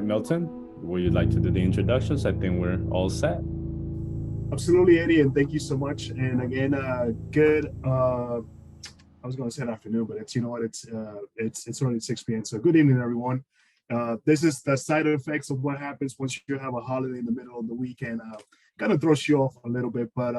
right, Milton, would you like to do the introductions? I think we're all set. Absolutely, Eddie, and thank you so much. And again, good. I was going to say afternoon, but it's what it's already 6 p.m. So good evening, everyone. This is the side effects of what happens once you have a holiday in the middle of the weekend. Kind of throws you off a little bit, but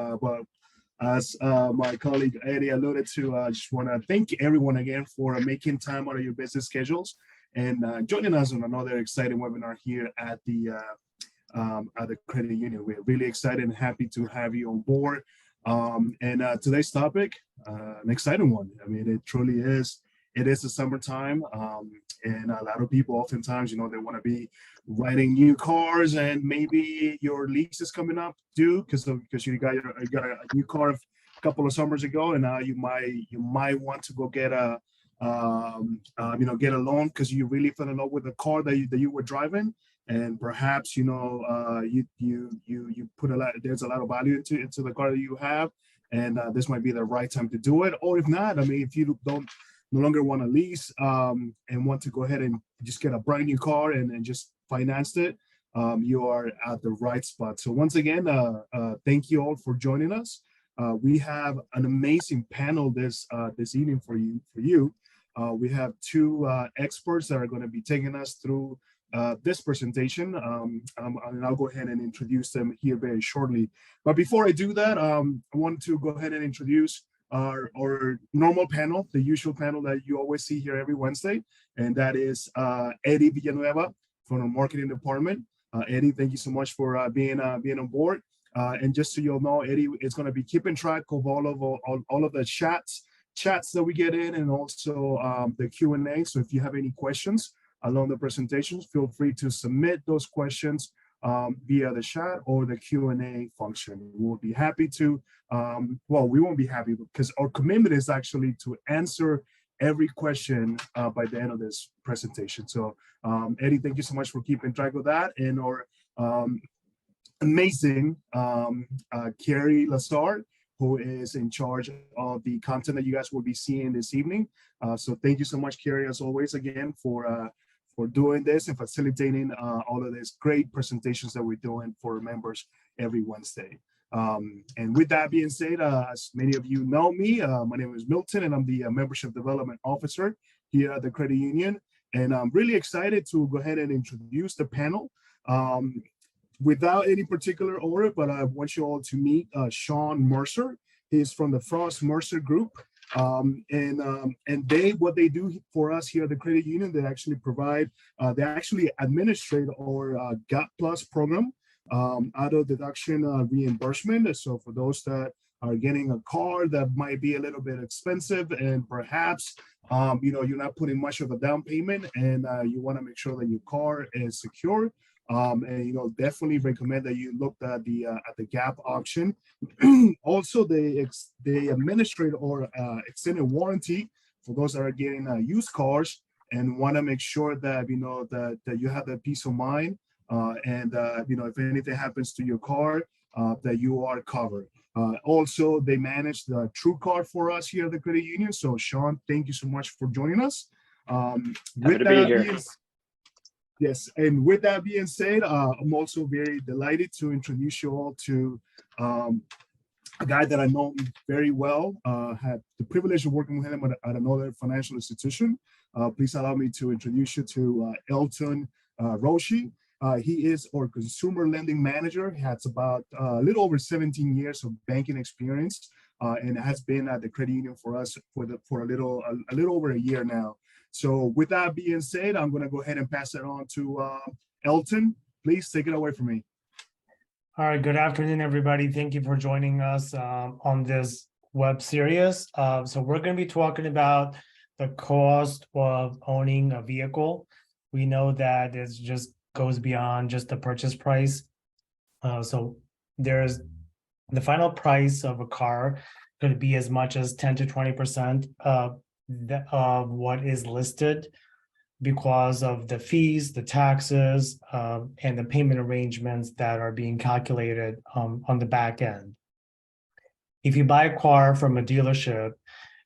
as my colleague Eddie alluded to, I just want to thank everyone again for making time out of your business schedules and joining us on another exciting webinar here at the credit union. We're really excited and happy to have you on board. And today's topic, an exciting one. I mean, it truly is. It is the summertime, and a lot of people oftentimes, they want to be writing new cars, and maybe your lease is coming up due because you got a new car a couple of summers ago, and now you might want to go get get a loan because you really fell in love with the car that you were driving, and perhaps you put there's a lot of value into the car that you have, and this might be the right time to do it. Or if not, I mean, if you don't no longer want to lease and want to go ahead and just get a brand new car and just finance it, you are at the right spot. So once again, thank you all for joining us. We have an amazing panel this evening for you. We have two experts that are going to be taking us through this presentation, and I'll go ahead and introduce them here very shortly. But before I do that, I want to go ahead and introduce our normal panel, the usual panel that you always see here every Wednesday, and that is Eddie Villanueva from the marketing department. Eddie, thank you so much for being on board. And just so you'll know, Eddie is going to be keeping track of all of the chats that we get in, and also the Q&A. So if you have any questions along the presentations, feel free to submit those questions via the chat or the Q&A function. We will be happy to, we won't be happy because our commitment is actually to answer every question by the end of this presentation. So Eddie, thank you so much for keeping track of that. And our amazing Carrie Lazar, who is in charge of the content that you guys will be seeing this evening. So thank you so much, Carrie, as always, again, for doing this and facilitating all of these great presentations that we're doing for members every Wednesday. And with that being said, as many of you know me, my name is Milton, and I'm the Membership Development Officer here at the Credit Union. And I'm really excited to go ahead and introduce the panel. Without any particular order, but I want you all to meet Sean Mercer. He's from the Frost Mercer Group. And what they do for us here at the Credit Union, they actually provide, they actually administrate our GAP Plus program, auto deduction reimbursement. So for those that are getting a car that might be a little bit expensive, and perhaps you're not putting much of a down payment, and you want to make sure that your car is secure. And definitely recommend that you look at the GAP option. Also, they administrate or extended warranty for those that are getting used cars and want to make sure that that you have that peace of mind, and if anything happens to your car, that you are covered. Also, they manage the TrueCar for us here at the Credit Union. So, Sean, thank you so much for joining us. Happy to be here. Yes, and with that being said, I'm also very delighted to introduce you all to a guy that I know very well. Had the privilege of working with him at another financial institution. Please allow me to introduce you to Elton Roshi. He is our consumer lending manager. He has about a little over 17 years of banking experience, and has been at the credit union for us for a little over a year now. So with that being said, I'm going to go ahead and pass it on to Elton. Please take it away from me. All right. Good afternoon, everybody. Thank you for joining us on this web series. So we're going to be talking about the cost of owning a vehicle. We know that it just goes beyond just the purchase price. So there's the final price of a car could be as much as 10 to 20% of what is listed because of the fees, the taxes, and the payment arrangements that are being calculated on the back end. If you buy a car from a dealership,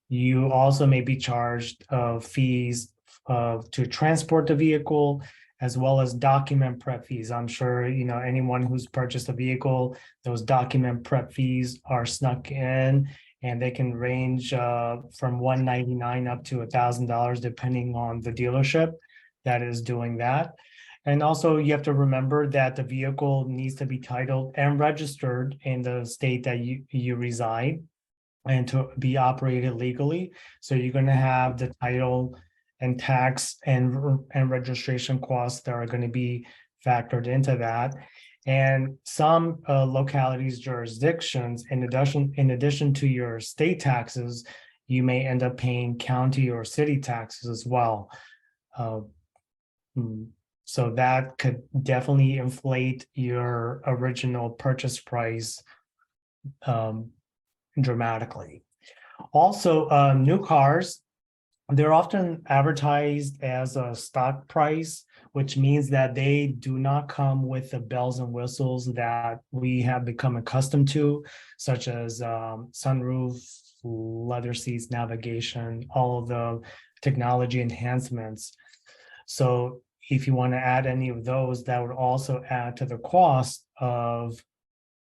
you also may be charged fees to transport the vehicle as well as document prep fees. I'm sure, anyone who's purchased a vehicle, those document prep fees are snuck in, and they can range from $199 up to $1,000, depending on the dealership that is doing that. And also you have to remember that the vehicle needs to be titled and registered in the state that you reside and to be operated legally. So you're going to have the title and tax and registration costs that are going to be factored into that. And some localities, jurisdictions, in addition to your state taxes, you may end up paying county or city taxes as well. So that could definitely inflate your original purchase price dramatically. Also, new cars, they're often advertised as a stock price, which means that they do not come with the bells and whistles that we have become accustomed to, such as sunroof, leather seats, navigation, all of the technology enhancements. So if you want to add any of those, that would also add to the cost of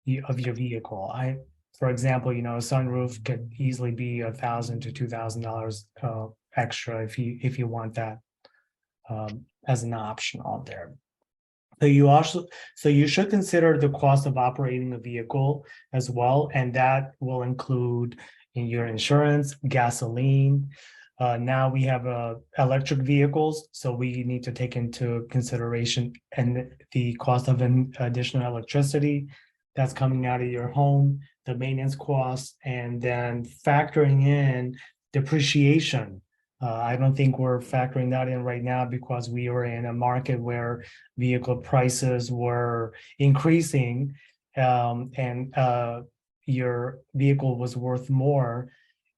your vehicle. For example, a sunroof could easily be $1,000 to $2,000 extra if you want that as an option on there. So you should consider the cost of operating a vehicle as well, and that will include in your insurance, gasoline. Now we have electric vehicles, so we need to take into consideration and the cost of an additional electricity that's coming out of your home, the maintenance costs, and then factoring in depreciation. I don't think we're factoring that in right now because we are in a market where vehicle prices were increasing, and your vehicle was worth more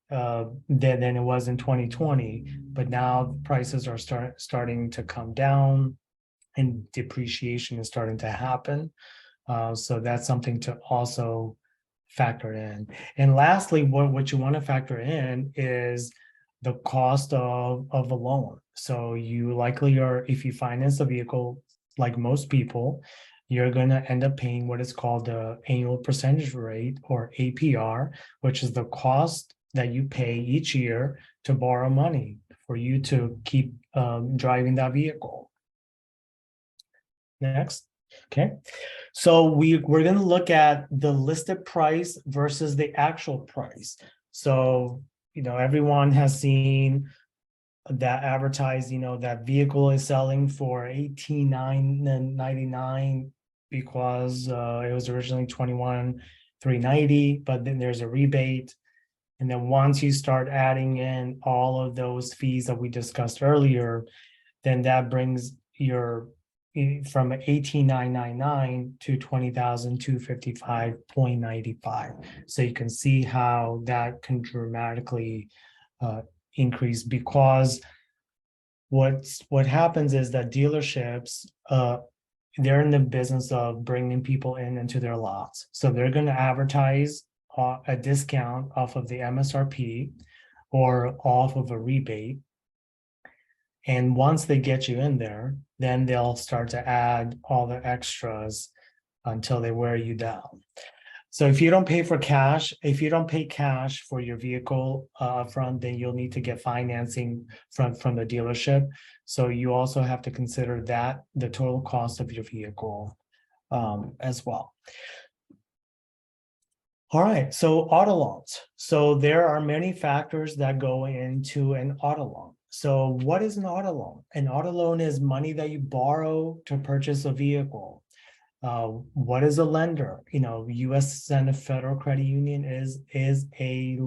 than it was in 2020, but now prices are starting to come down and depreciation is starting to happen. So that's something to also factor in. And lastly, what you want to factor in is the cost of a loan. So you likely are, if you finance a vehicle, like most people, you're going to end up paying what is called the annual percentage rate, or APR, which is the cost that you pay each year to borrow money for you to keep driving that vehicle. Next. Okay. So we're going to look at the listed price versus the actual price. So, everyone has seen that advertised, that vehicle is selling for $18,999 because it was originally $21,390, but then there's a rebate. And then once you start adding in all of those fees that we discussed earlier, then that brings your from $18,999 to $20,255.95. So you can see how that can dramatically increase, because what happens is that dealerships, they're in the business of bringing people into their lots. So they're going to advertise a discount off of the MSRP or off of a rebate. And once they get you in there, then they'll start to add all the extras until they wear you down. So if you don't pay cash for your vehicle upfront, then you'll need to get financing from the dealership. So you also have to consider that, the total cost of your vehicle as well. All right, so auto loans. So there are many factors that go into an auto loan. So what is an auto loan? An auto loan is money that you borrow to purchase a vehicle. What is a lender? U.S. Senate Federal Credit Union is a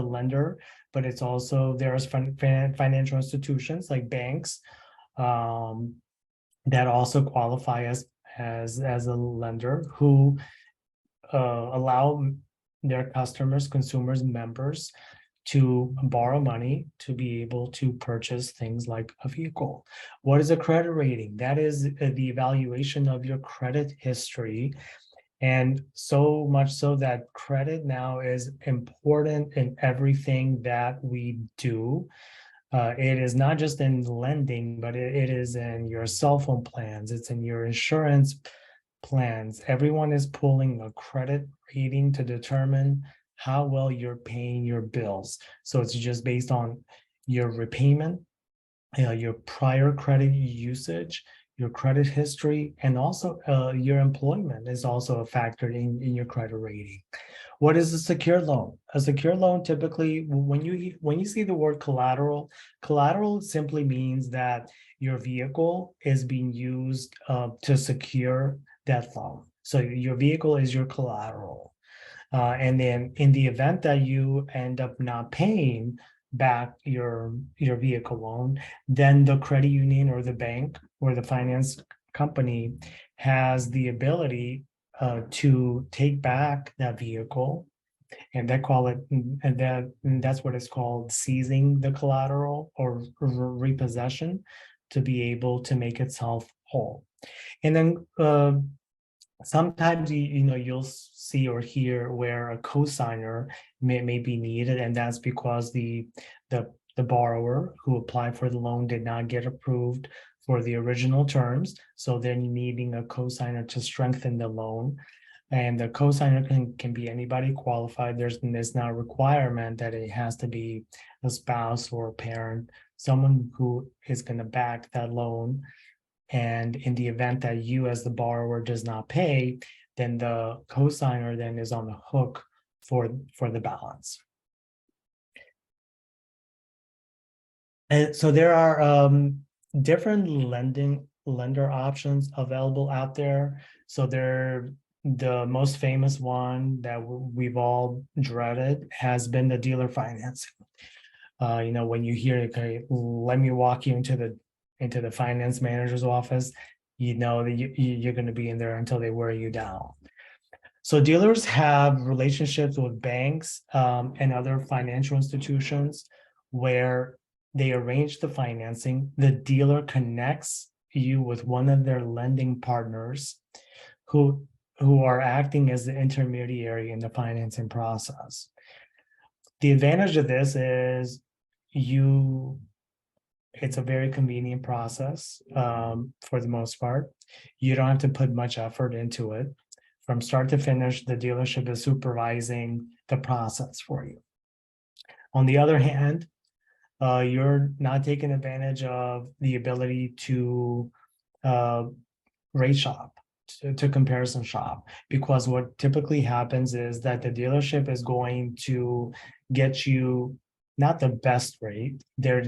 lender, but it's also, there's financial institutions like banks that also qualify as a lender, who allow their customers, consumers, members to borrow money to be able to purchase things like a vehicle. What is a credit rating? That is the evaluation of your credit history. And so much so that credit now is important in everything that we do. It is not just in lending, but it is in your cell phone plans. It's in your insurance plans. Everyone is pulling a credit rating to determine how well you're paying your bills. So it's just based on your repayment, your prior credit usage, your credit history, and also your employment is also a factor in your credit rating. What is a secure loan? A secure loan typically, when you see the word collateral, collateral simply means that your vehicle is being used to secure that loan. So your vehicle is your collateral. And then in the event that you end up not paying back your vehicle loan, then the credit union or the bank or the finance company has the ability to take back that vehicle, and they call it, and that's what it's called, seizing the collateral or repossession, to be able to make itself whole. And then sometimes you'll see or hear where a cosigner may be needed, and that's because the borrower who applied for the loan did not get approved for the original terms, so then needing a cosigner to strengthen the loan. And the cosigner can be anybody qualified. There's not a requirement that it has to be a spouse or a parent, someone who is going to back that loan. And in the event that you as the borrower does not pay, then the cosigner then is on the hook for the balance. And so there are different lender options available out there. So the most famous one that we've all dreaded has been the dealer financing. When you hear, okay, let me walk you into the finance manager's office, you know that you're going to be in there until they wear you down. So dealers have relationships with banks and other financial institutions where they arrange the financing. The dealer connects you with one of their lending partners who are acting as the intermediary in the financing process. The advantage of this is it's a very convenient process for the most part. You don't have to put much effort into it. From start to finish, the dealership is supervising the process for you. On the other hand, you're not taking advantage of the ability to rate shop, to comparison shop, because what typically happens is that the dealership is going to get you not the best rate, they're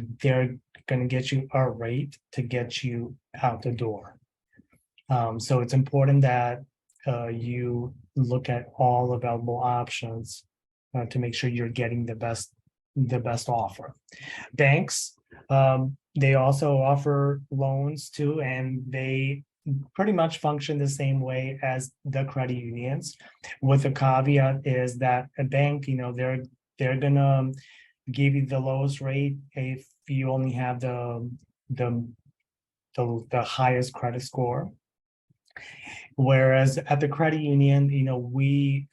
going to get you a rate to get you out the door. So it's important that you look at all available options to make sure you're getting the best offer. Banks, they also offer loans too, and they pretty much function the same way as the credit unions, with the caveat is that a bank, they're gonna give you the lowest rate if you only have the highest credit score. Whereas at the credit union, we,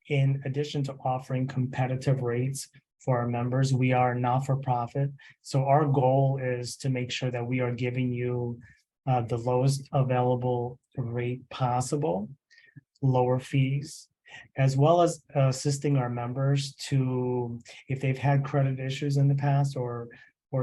in addition to offering competitive rates for our members, we are not-for-profit. So our goal is to make sure that we are giving you the lowest available rate possible, lower fees, as well as assisting our members to, if they've had credit issues in the past or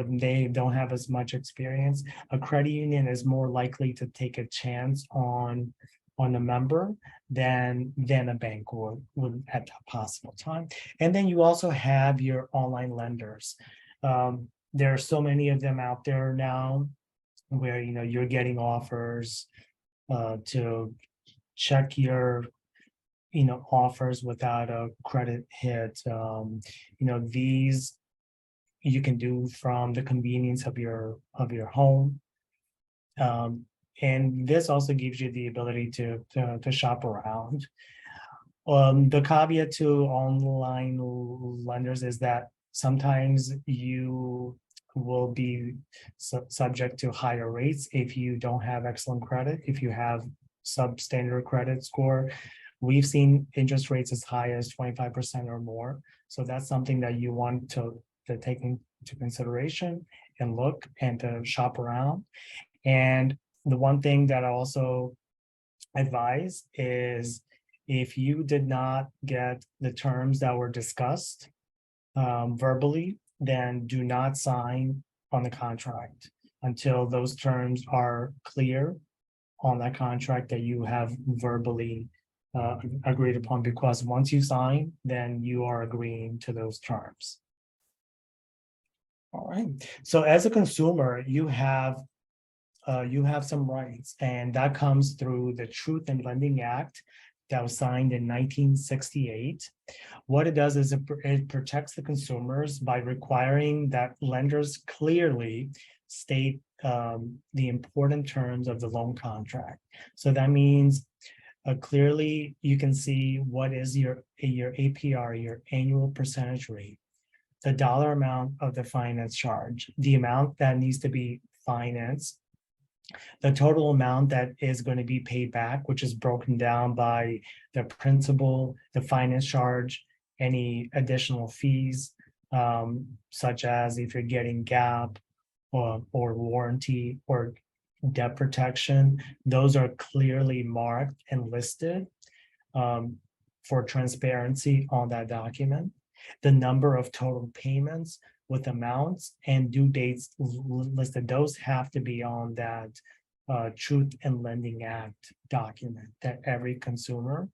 they don't have as much experience, a credit union is more likely to take a chance on a member than a bank would at that possible time. And then you also have your online lenders. There are so many of them out there now where you're getting offers to check your offers without a credit hit. These you can do from the convenience of your home. And this also gives you the ability to shop around. The caveat to online lenders is that sometimes you will be subject to higher rates if you don't have excellent credit, if you have substandard credit score. We've seen interest rates as high as 25% or more. So that's something that you want to take into consideration and look and to shop around. And the one thing that I also advise is if you did not get the terms that were discussed verbally, then do not sign on the contract until those terms are clear on that contract that you have verbally agreed upon, because once you sign, then you are agreeing to those terms. All right, so as a consumer, you have some rights, and that comes through the Truth in Lending Act that was signed in 1968. What it does is it protects the consumers by requiring that lenders clearly state the important terms of the loan contract. So that means clearly you can see what is your APR, your annual percentage rate, the dollar amount of the finance charge, the amount that needs to be financed, the total amount that is going to be paid back, which is broken down by the principal, the finance charge, any additional fees, such as if you're getting GAP or warranty or debt protection. Those are clearly marked and listed for transparency on that document. The number of total payments with amounts and due dates listed, those have to be on that Truth in Lending Act document that every consumer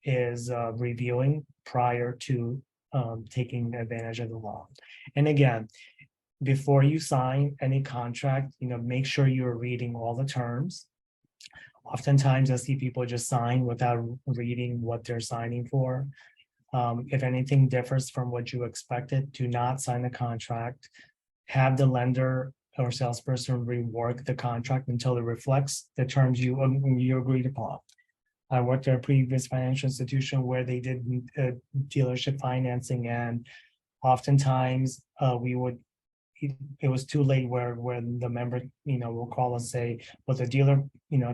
is reviewing prior to taking advantage of the loan. And again, before you sign any contract, make sure you're reading all the terms. Oftentimes I see people just sign without reading what they're signing for. If anything differs from what you expected, do not sign the contract. Have the lender or salesperson rework the contract until it reflects the terms you agreed upon. I worked at a previous financial institution where they did dealership financing, and oftentimes it was too late where the member will call and say, well, the dealer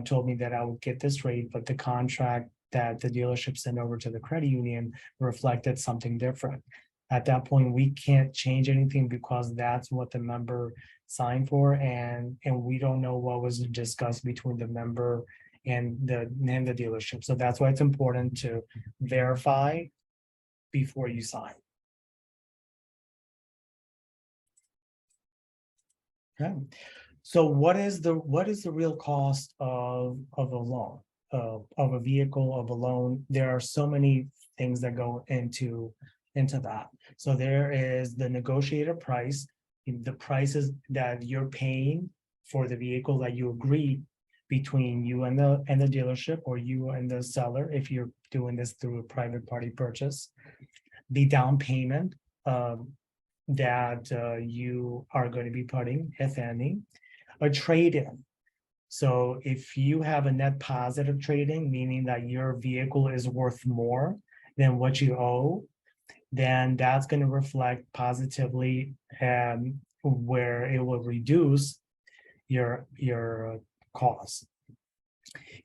told me that I would get this rate, but the contract that the dealership sent over to the credit union reflected something different. At that point, we can't change anything because that's what the member signed for, and we don't know what was discussed between the member and the dealership. So that's why it's important to verify before you sign. Okay. So what is the real cost of a loan, of a vehicle, of a loan? There are so many things that go into that. So there is the negotiated price, the prices that you're paying for the vehicle that you agreed between you and the dealership, or you and the seller if you're doing this through a private party purchase. The down payment that you are going to be putting, if any. A trade-in. So if you have a net positive trade-in, meaning that your vehicle is worth more than what you owe, then that's going to reflect positively where it will reduce your cost.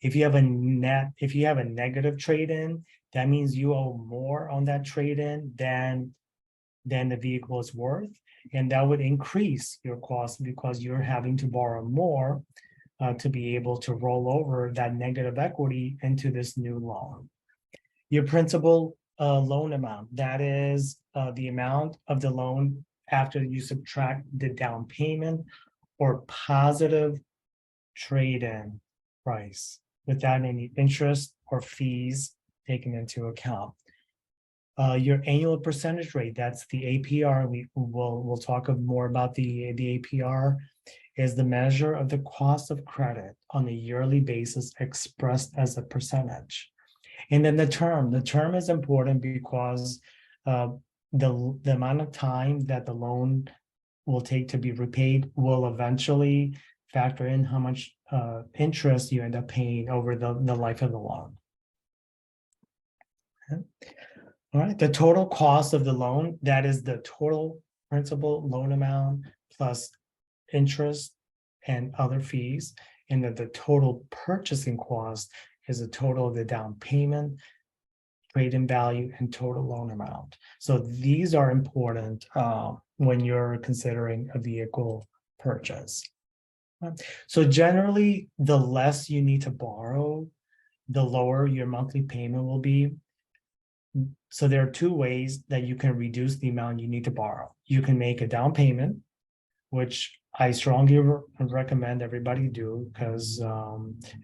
If you have a negative trade-in, that means you owe more on that trade-in than the vehicle is worth, and that would increase your cost because you're having to borrow more to be able to roll over that negative equity into this new loan. Your principal loan amount, that is the amount of the loan after you subtract the down payment or positive trade-in price without any interest or fees taken into account. Your annual percentage rate, that's the APR. We'll talk more about the APR, is the measure of the cost of credit on a yearly basis expressed as a percentage. And then the term is important because the amount of time that the loan will take to be repaid will eventually factor in how much interest you end up paying over the life of the loan. Okay. All right, the total cost of the loan, that is the total principal loan amount plus interest and other fees, and that the total purchasing cost is the total of the down payment, trade-in value, and total loan amount. So these are important when you're considering a vehicle purchase. So generally, the less you need to borrow, the lower your monthly payment will be. So there are two ways that you can reduce the amount you need to borrow. You can make a down payment, which I strongly recommend everybody do, because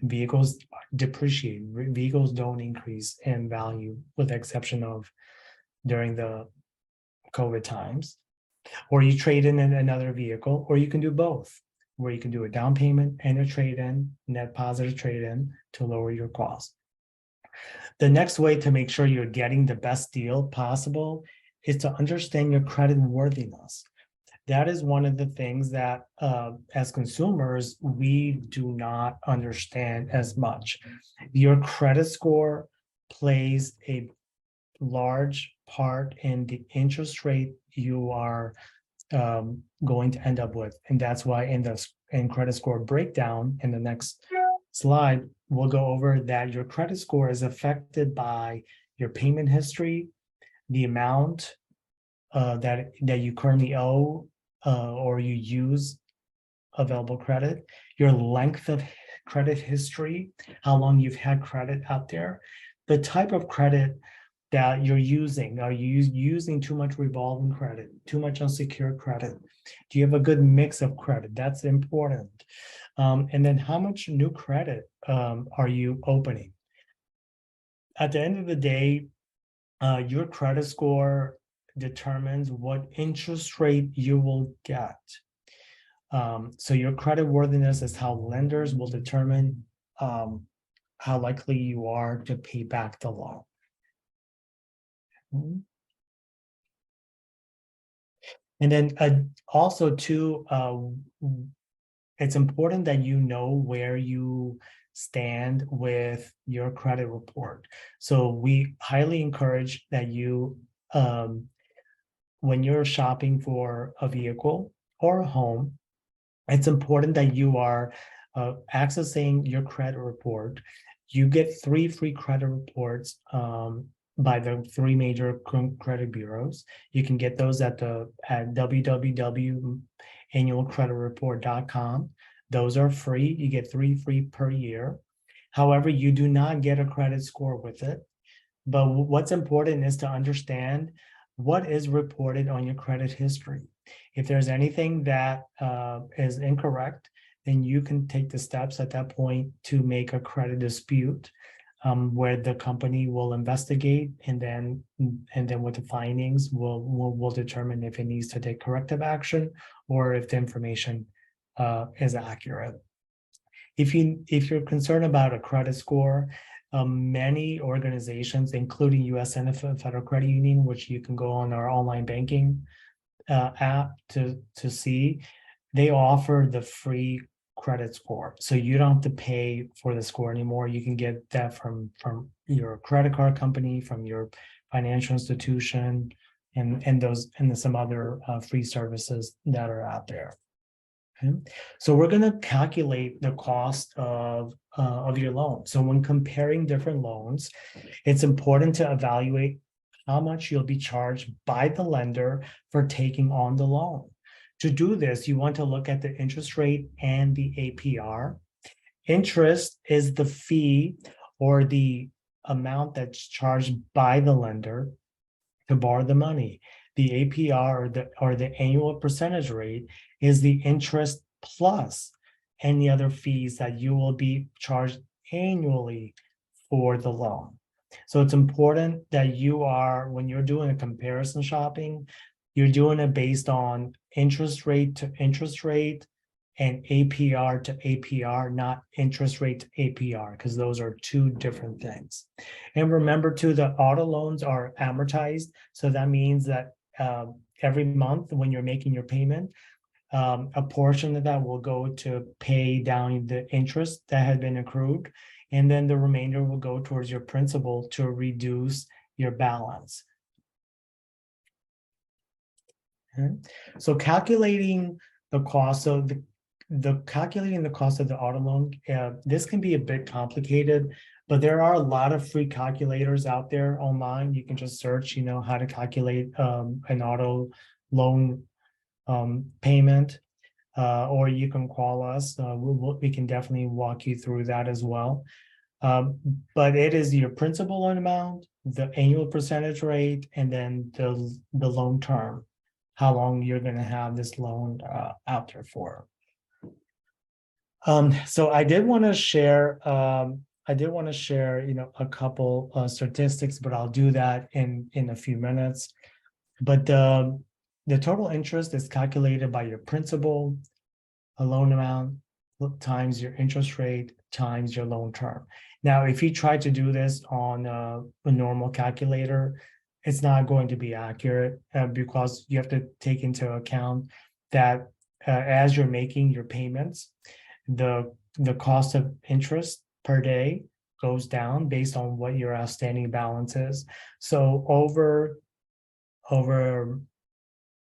vehicles depreciate. Vehicles don't increase in value, with the exception of during the COVID times. Or you trade in another vehicle, or you can do both, where you can do a down payment and a trade-in, net positive trade-in, to lower your cost. The next way to make sure you're getting the best deal possible is to understand your credit worthiness. That is one of the things that as consumers, we do not understand as much. Your credit score plays a large part in the interest rate you are going to end up with. And that's why in credit score breakdown in the next slide, we'll go over that your credit score is affected by your payment history, the amount that you currently owe or you use available credit, your length of credit history, how long you've had credit out there, the type of credit that you're using. Are you using too much revolving credit, too much unsecured credit? Do you have a good mix of credit? That's important. And then how much new credit are you opening? At the end of the day, your credit score determines what interest rate you will get. So your credit worthiness is how lenders will determine how likely you are to pay back the loan. And then also too, it's important that you know where you stand with your credit report. So we highly encourage that you, when you're shopping for a vehicle or a home, it's important that you are accessing your credit report. You get 3 free credit reports by the 3 major credit bureaus. You can get those at www.annualcreditreport.com. Those are free. You get 3 free per year. However, you do not get a credit score with it. But what's important is to understand what is reported on your credit history. If there's anything that is incorrect, then you can take the steps at that point to make a credit dispute, where the company will investigate, and then with the findings, we'll determine if it needs to take corrective action or if the information is accurate. If you're concerned about a credit score, many organizations, including U.S. Federal Credit Union, which you can go on our online banking app to see, they offer the free credit score. So you don't have to pay for the score anymore. You can get that from your credit card company, from your financial institution, and some other free services that are out there. Okay. So we're going to calculate the cost of your loan. So when comparing different loans, it's important to evaluate how much you'll be charged by the lender for taking on the loan. To do this, you want to look at the interest rate and the APR. Interest is the fee or the amount that's charged by the lender to borrow the money. The APR or the annual percentage rate is the interest plus any other fees that you will be charged annually for the loan. So it's important that you are, when you're doing a comparison shopping, you're doing it based on interest rate to interest rate and APR to APR, not interest rate to APR, because those are 2 different things. And remember too, the auto loans are amortized. So that means that every month when you're making your payment, a portion of that will go to pay down the interest that had been accrued. And then the remainder will go towards your principal to reduce your balance. Okay. So calculating the cost of calculating the cost of the auto loan, this can be a bit complicated. But there are a lot of free calculators out there online. You can just search, how to calculate an auto loan payment, or you can call us. We can definitely walk you through that as well. But it is your principal loan amount, the annual percentage rate, and then the loan term, how long you're going to have this loan out there for. So I did want to share. A couple statistics, but I'll do that in a few minutes. But the total interest is calculated by your principal, a loan amount times your interest rate times your loan term. Now, if you try to do this on a normal calculator, it's not going to be accurate because you have to take into account that as you're making your payments, the cost of interest per day goes down based on what your outstanding balance is. So over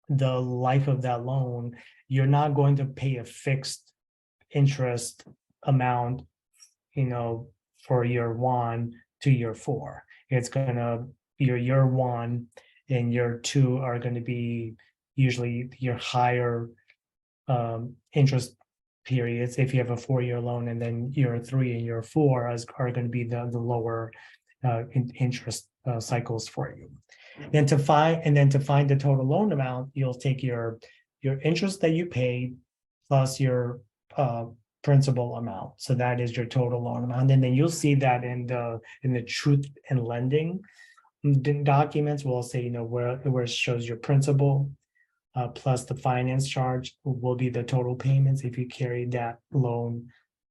the life of that loan, you're not going to pay a fixed interest amount, for year 1 to year 4. It's gonna, your year 1 and year 2 are going to be usually your higher interest periods if you have a 4-year loan, and then year 3 and year 4 are going to be the lower interest cycles for you. Then to find the total loan amount, you'll take your interest that you paid plus your principal amount. So that is your total loan amount. And then you'll see that in the truth in lending documents, we'll say, where it shows your principal plus the finance charge will be the total payments if you carry that loan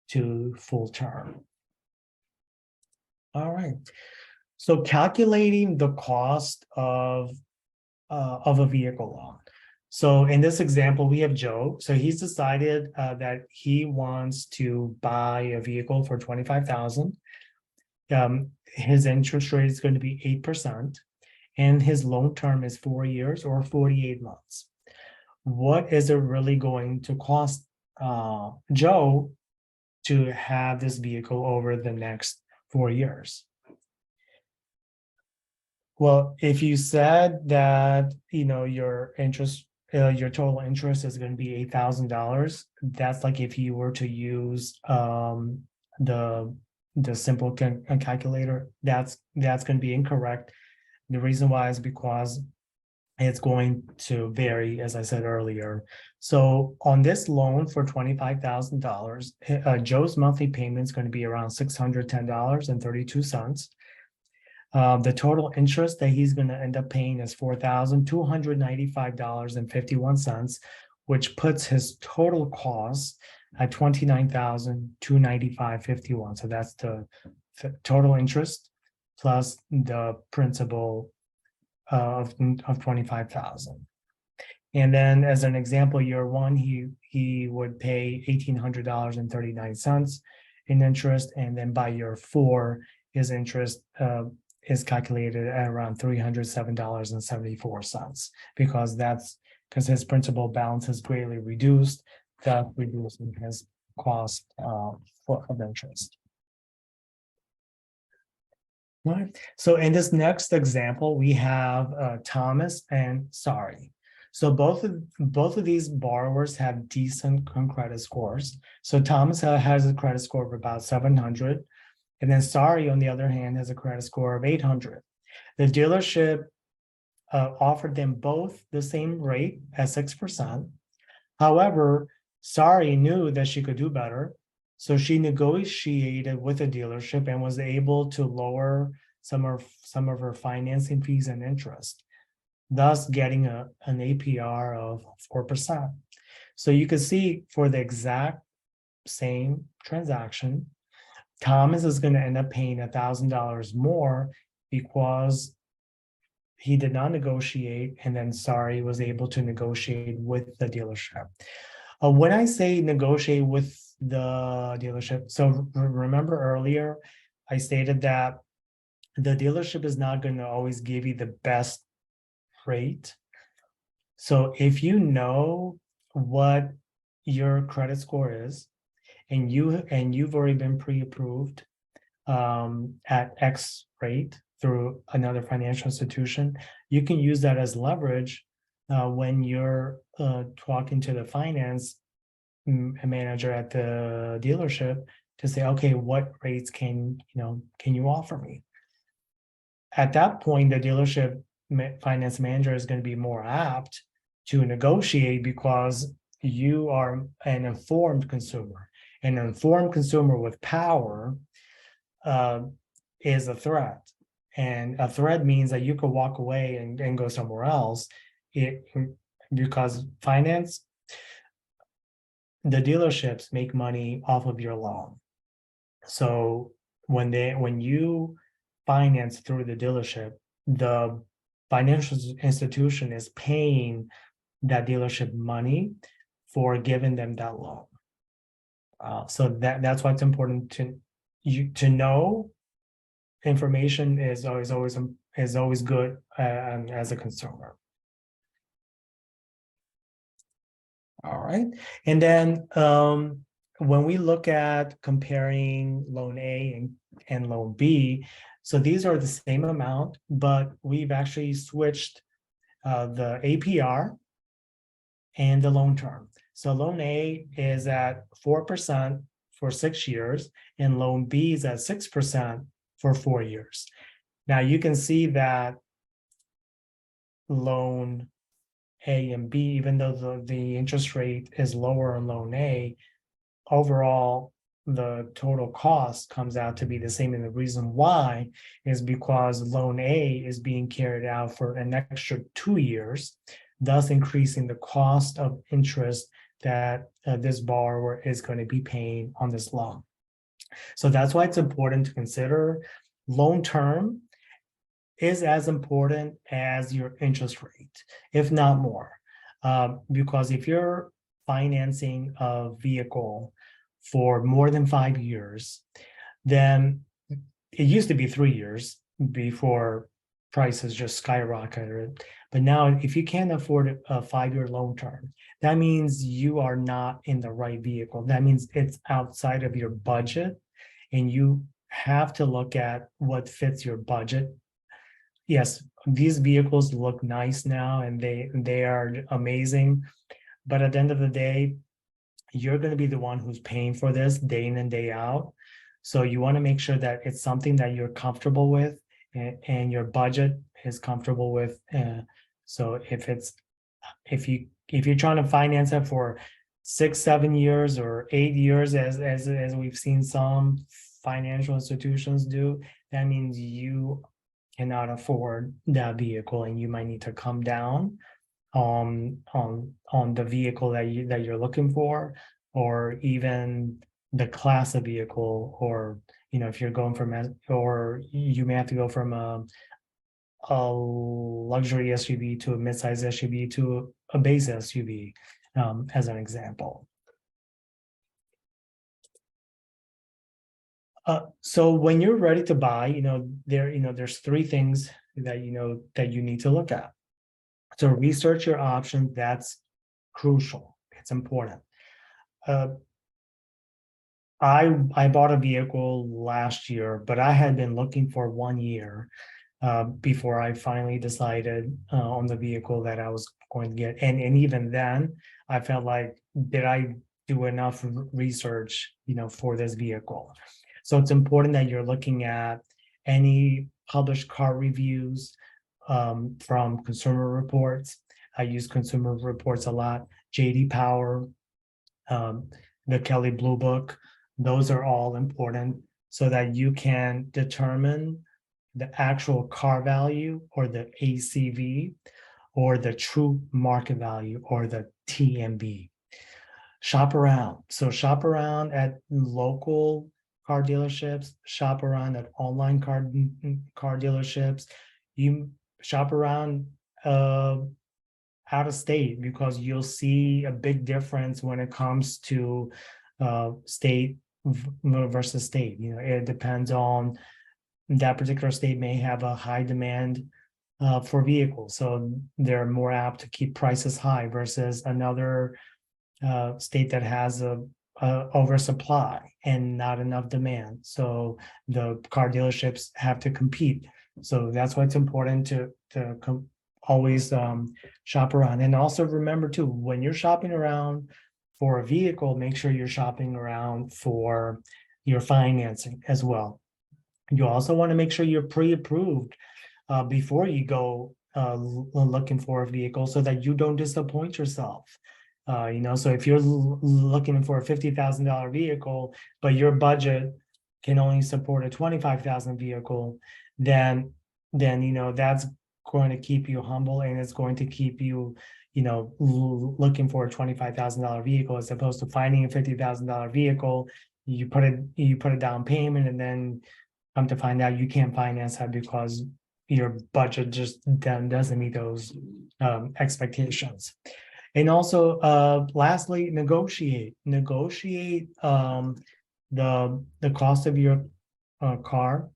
to full term. All right. So calculating the cost of a vehicle loan. So in this example, we have Joe. So he's decided that he wants to buy a vehicle for $25,000. His interest rate is going to be 8%, and his loan term is 4 years or 48 months. What is it really going to cost Joe to have this vehicle over the next 4 years? Well, if you said that, your interest, your total interest is going to be $8,000, that's like if you were to use the simple calculator, that's going to be incorrect. The reason why is because it's going to vary, as I said earlier. So on this loan for $25,000, Joe's monthly payment is going to be around $610.32. The total interest that he's going to end up paying is $4,295.51, which puts his total cost at $29,295.51. So that's the total interest plus the principal of $25,000. And then, as an example, year 1, he would pay $1,800.39 in interest, and then by year 4, his interest is calculated at around $307.74 because his principal balance is greatly reduced, thus reducing his cost of interest. All right. So in this next example, we have Thomas and Sari. So both of these borrowers have decent credit scores. So Thomas has a credit score of about 700. And then Sari, on the other hand, has a credit score of 800. The dealership offered them both the same rate at 6%. However, Sari knew that she could do better. So she negotiated with the dealership and was able to lower some of her financing fees and interest, thus getting an APR of 4%. So you can see for the exact same transaction, Thomas is going to end up paying $1,000 more because he did not negotiate, and then Sari was able to negotiate with the dealership. When I say negotiate with the dealership, so remember earlier, I stated that the dealership is not going to always give you the best rate. So if you know what your credit score is, and you've already been pre-approved, at X rate through another financial institution, you can use that as leverage when you're talking to the finance manager at the dealership to say, okay, what rates can you offer me? At that point, the dealership finance manager is going to be more apt to negotiate because you are an informed consumer. An informed consumer with power is a threat. And a threat means that you could walk away and go somewhere else because finance, the dealerships make money off of your loan. So when you finance through the dealership, the financial institution is paying that dealership money for giving them that loan. So that's why it's important to know. Information is always good as a consumer. All right, and then when we look at comparing loan A and loan B, so these are the same amount, but we've actually switched the APR and the loan term. So loan A is at 4% for 6 years, and loan B is at 6% for 4 years. Now you can see that loan A and B, even though the interest rate is lower on loan A, overall the total cost comes out to be the same. And the reason why is because loan A is being carried out for an extra 2 years, thus increasing the cost of interest that this borrower is going to be paying on this loan. So that's why it's important to consider loan term is as important as your interest rate, if not more. Because if you're financing a vehicle for more than 5 years, then it used to be 3 years before prices just skyrocketed. But now if you can't afford a 5-year loan term, that means you are not in the right vehicle. That means it's outside of your budget, and you have to look at what fits your budget. Yes, these vehicles look nice now and they are amazing, but at the end of the day, you're going to be the one who's paying for this day in and day out. So you want to make sure that it's something that you're comfortable with and your budget is comfortable with. So if you're trying to finance it for 6-7 years or 8 years, as we've seen some financial institutions do, that means you cannot afford that vehicle, and you might need to come down on the vehicle that you're looking for, or even the class of vehicle, or if you're going or you may have to go from a luxury SUV to a midsize SUV to a base SUV, as an example. So when you're ready to buy, there's 3 things that you need to look at. So research your options. That's crucial. It's important. I bought a vehicle last year, but I had been looking for 1 year before I finally decided on the vehicle that I was going to get. And even then, I felt like, did I do enough research, for this vehicle? So it's important that you're looking at any published car reviews from Consumer Reports. I use Consumer Reports a lot. JD Power, the Kelley Blue Book. Those are all important so that you can determine the actual car value, or the ACV, or the true market value, or the TMB. Shop around. So shop around at local car dealerships, shop around at online car dealerships. You shop around out of state, because you'll see a big difference when it comes to state versus state. It depends on that particular state may have a high demand for vehicles, so they're more apt to keep prices high versus another state that has a oversupply and not enough demand. So the car dealerships have to compete. So that's why it's important to always shop around. And also remember too, when you're shopping around for a vehicle, make sure you're shopping around for your financing as well. You also want to make sure you're pre-approved before you go looking for a vehicle so that you don't disappoint yourself. So if you're looking for a $50,000 vehicle, but your budget can only support a $25,000 vehicle, then that's going to keep you humble, and it's going to keep you, looking for a $25,000 vehicle as opposed to finding a $50,000 vehicle. You put a down payment, and then come to find out you can't finance that because your budget just doesn't meet those expectations. And also, lastly, negotiate the cost of your car,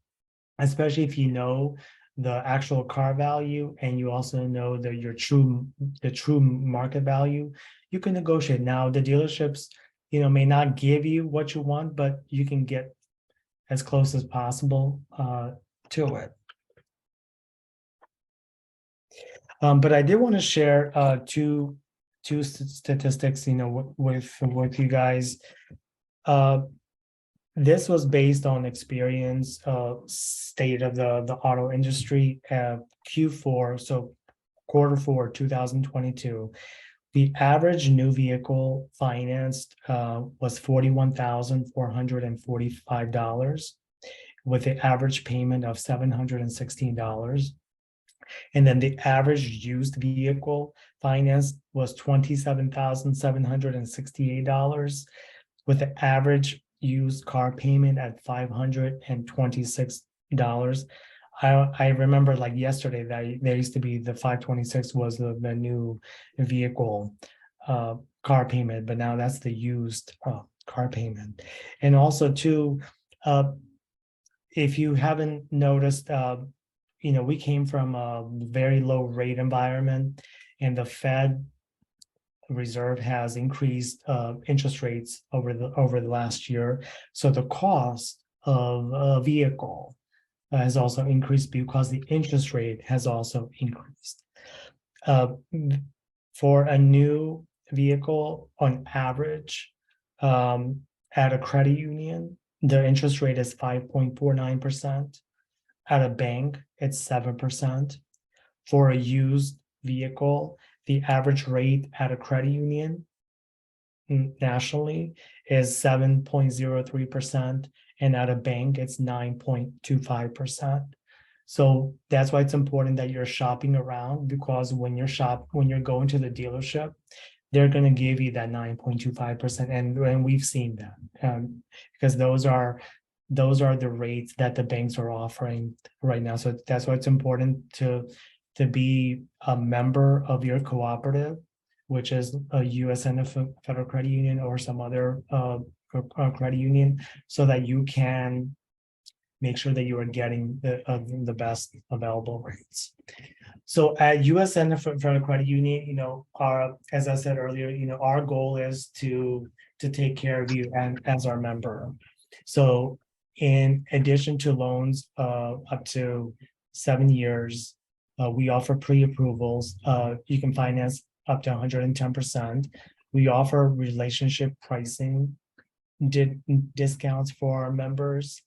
especially if you know the actual car value and you also know the true market value. You can negotiate. Now the dealerships, may not give you what you want, but you can get as close as possible to it. But I did want to share two statistics, with you guys. This was based on experience, state of the auto industry, Q4, so Q4 2022. The average new vehicle financed was $41,445 with the average payment of $716. And then the average used vehicle financed was $27,768 with the average used car payment at $526. I remember like yesterday that there used to be the 526 was the new vehicle car payment, but now that's the used car payment. And also too, if you haven't noticed, we came from a very low rate environment, and the Fed Reserve has increased interest rates over the last year. So the cost of a vehicle has also increased because the interest rate has also increased. For a new vehicle, on average, at a credit union, the interest rate is 5.49%. At a bank, it's 7%. For a used vehicle, the average rate at a credit union nationally is 7.03%, and at a bank, it's 9.25%. So that's why it's important that you're shopping around, because when you're going to the dealership, they're going to give you that 9.25%, and we've seen that because those are the rates that the banks are offering right now. So that's why it's important to be a member of your cooperative, which is a USNF Federal Credit Union or some other credit union, so that you can make sure that you are getting the best available rates. So at USNF Federal Credit Union, as I said earlier, our goal is to take care of you and as our member. So in addition to loans up to 7 years, we offer pre-approvals. You can finance up to 110%. We offer relationship pricing discounts for our members.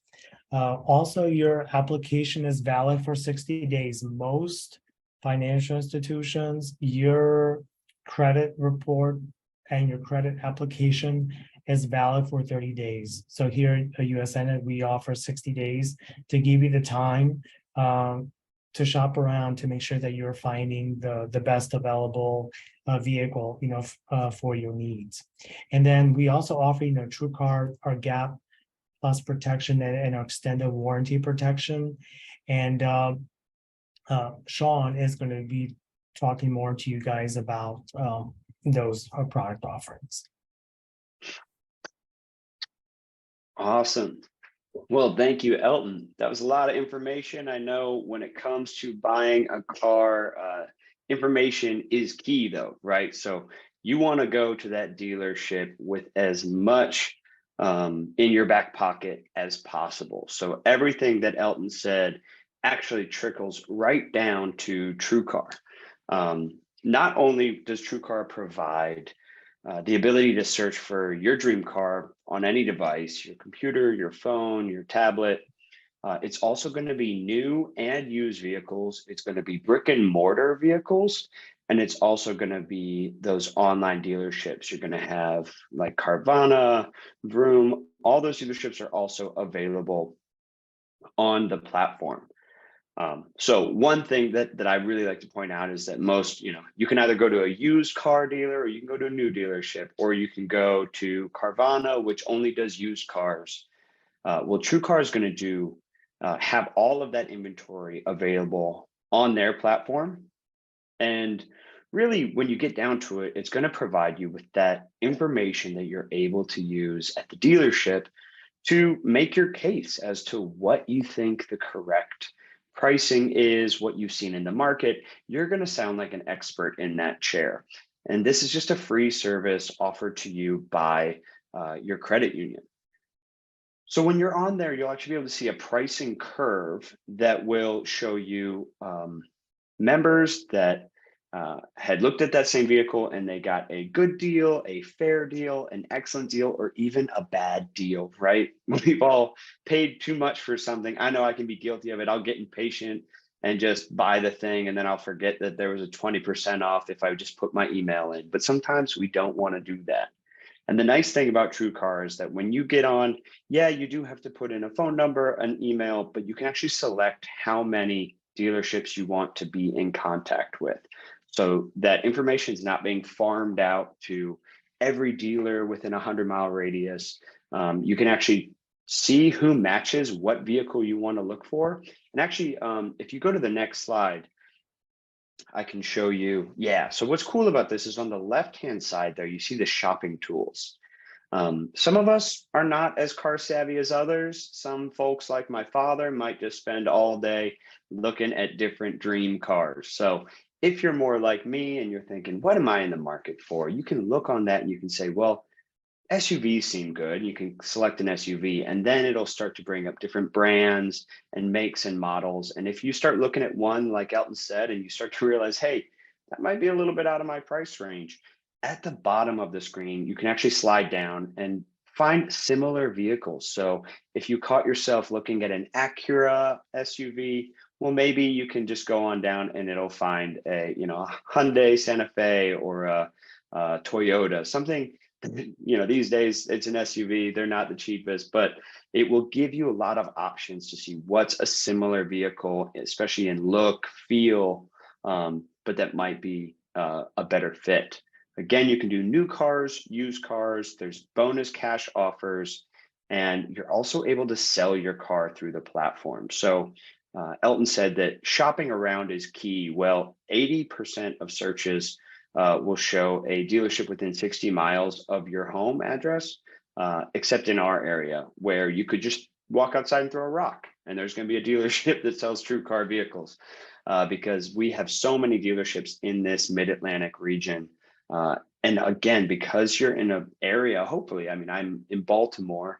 Also, your application is valid for 60 days. Most financial institutions, your credit report and your credit application is valid for 30 days. So here at USN, we offer 60 days to give you the time to shop around to make sure that you're finding the best available vehicle, for your needs. And then we also offer, TrueCar, our GAP Plus protection and our extended warranty protection. And Sean is going to be talking more to you guys about those product offerings. Awesome. Well, thank you, Elton. That was a lot of information. I know when it comes to buying a car, information is key though, right? So you want to go to that dealership with as much in your back pocket as possible. So everything that Elton said actually trickles right down to TrueCar. Not only does TrueCar provide the ability to search for your dream car on any device, your computer, your phone, your tablet, it's also going to be new and used vehicles. It's going to be brick and mortar vehicles. And it's also going to be those online dealerships. You're going to have like Carvana, Vroom, all those dealerships are also available on the platform. So one thing that I really like to point out is that most, you can either go to a used car dealer or you can go to a new dealership, or you can go to Carvana, which only does used cars. Well, TrueCar is going to have all of that inventory available on their platform. And really, when you get down to it, it's going to provide you with that information that you're able to use at the dealership to make your case as to what you think the correct pricing is, what you've seen in the market. You're going to sound like an expert in that chair. And this is just a free service offered to you by your credit union. So when you're on there, you'll actually be able to see a pricing curve that will show you members that had looked at that same vehicle and they got a good deal, a fair deal, an excellent deal, or even a bad deal, right? We've all paid too much for something. I know I can be guilty of it. I'll get impatient and just buy the thing, and then I'll forget that there was a 20% off if I just put my email in. But sometimes we don't want to do that. And the nice thing about TrueCar is that when you get on, yeah, you do have to put in a phone number, an email, but you can actually select how many dealerships you want to be in contact with. So that information is not being farmed out to every dealer within a 100-mile radius. You can actually see who matches what vehicle you want to look for. And actually, if you go to the next slide, I can show you. Yeah, so what's cool about this is on the left-hand side there, you see the shopping tools. Some of us are not as car savvy as others. Some folks like my father might just spend all day looking at different dream cars. So if you're more like me and you're thinking, what am I in the market for? You can look on that and you can say, well, SUVs seem good. You can select an SUV and then it'll start to bring up different brands and makes and models. And if you start looking at one, like Elton said, and you start to realize, hey, that might be a little bit out of my price range, at the bottom of the screen, you can actually slide down and find similar vehicles. So if you caught yourself looking at an Acura SUV, well, maybe you can just go on down and it'll find a Hyundai Santa Fe or a Toyota, something. These days it's an SUV. They're not the cheapest, but it will give you a lot of options to see what's a similar vehicle, especially in look, feel, but that might be a better fit. Again, you can do new cars, used cars, there's bonus cash offers, and you're also able to sell your car through the platform. So Elton said that shopping around is key. Well, 80% of searches will show a dealership within 60 miles of your home address, except in our area where you could just walk outside and throw a rock and there's going to be a dealership that sells TrueCar vehicles because we have so many dealerships in this mid-Atlantic region. And again, because you're in an area, hopefully, I'm in Baltimore,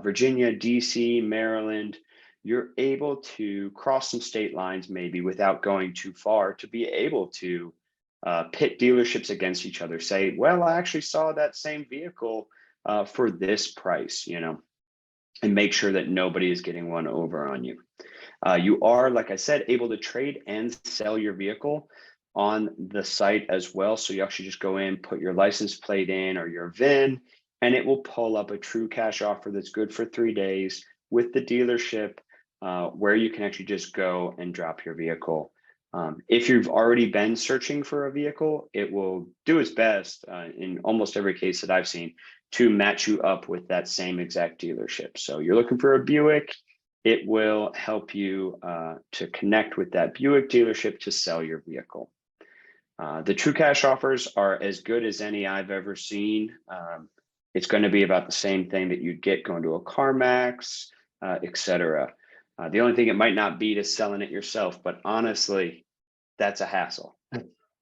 Virginia, DC, Maryland, you're able to cross some state lines maybe without going too far to be able to pit dealerships against each other, say, well, I actually saw that same vehicle for this price, and make sure that nobody is getting one over on you. You are, like I said, able to trade and sell your vehicle on the site as well. So you actually just go in, put your license plate in or your VIN, and it will pull up a true cash offer that's good for 3 days with the dealership where you can actually just go and drop your vehicle. If you've already been searching for a vehicle, it will do its best in almost every case that I've seen to match you up with that same exact dealership. So you're looking for a Buick, it will help you to connect with that Buick dealership to sell your vehicle. The true cash offers are as good as any I've ever seen. It's going to be about the same thing that you'd get going to a CarMax, etc. The only thing it might not be to selling it yourself, but honestly, that's a hassle.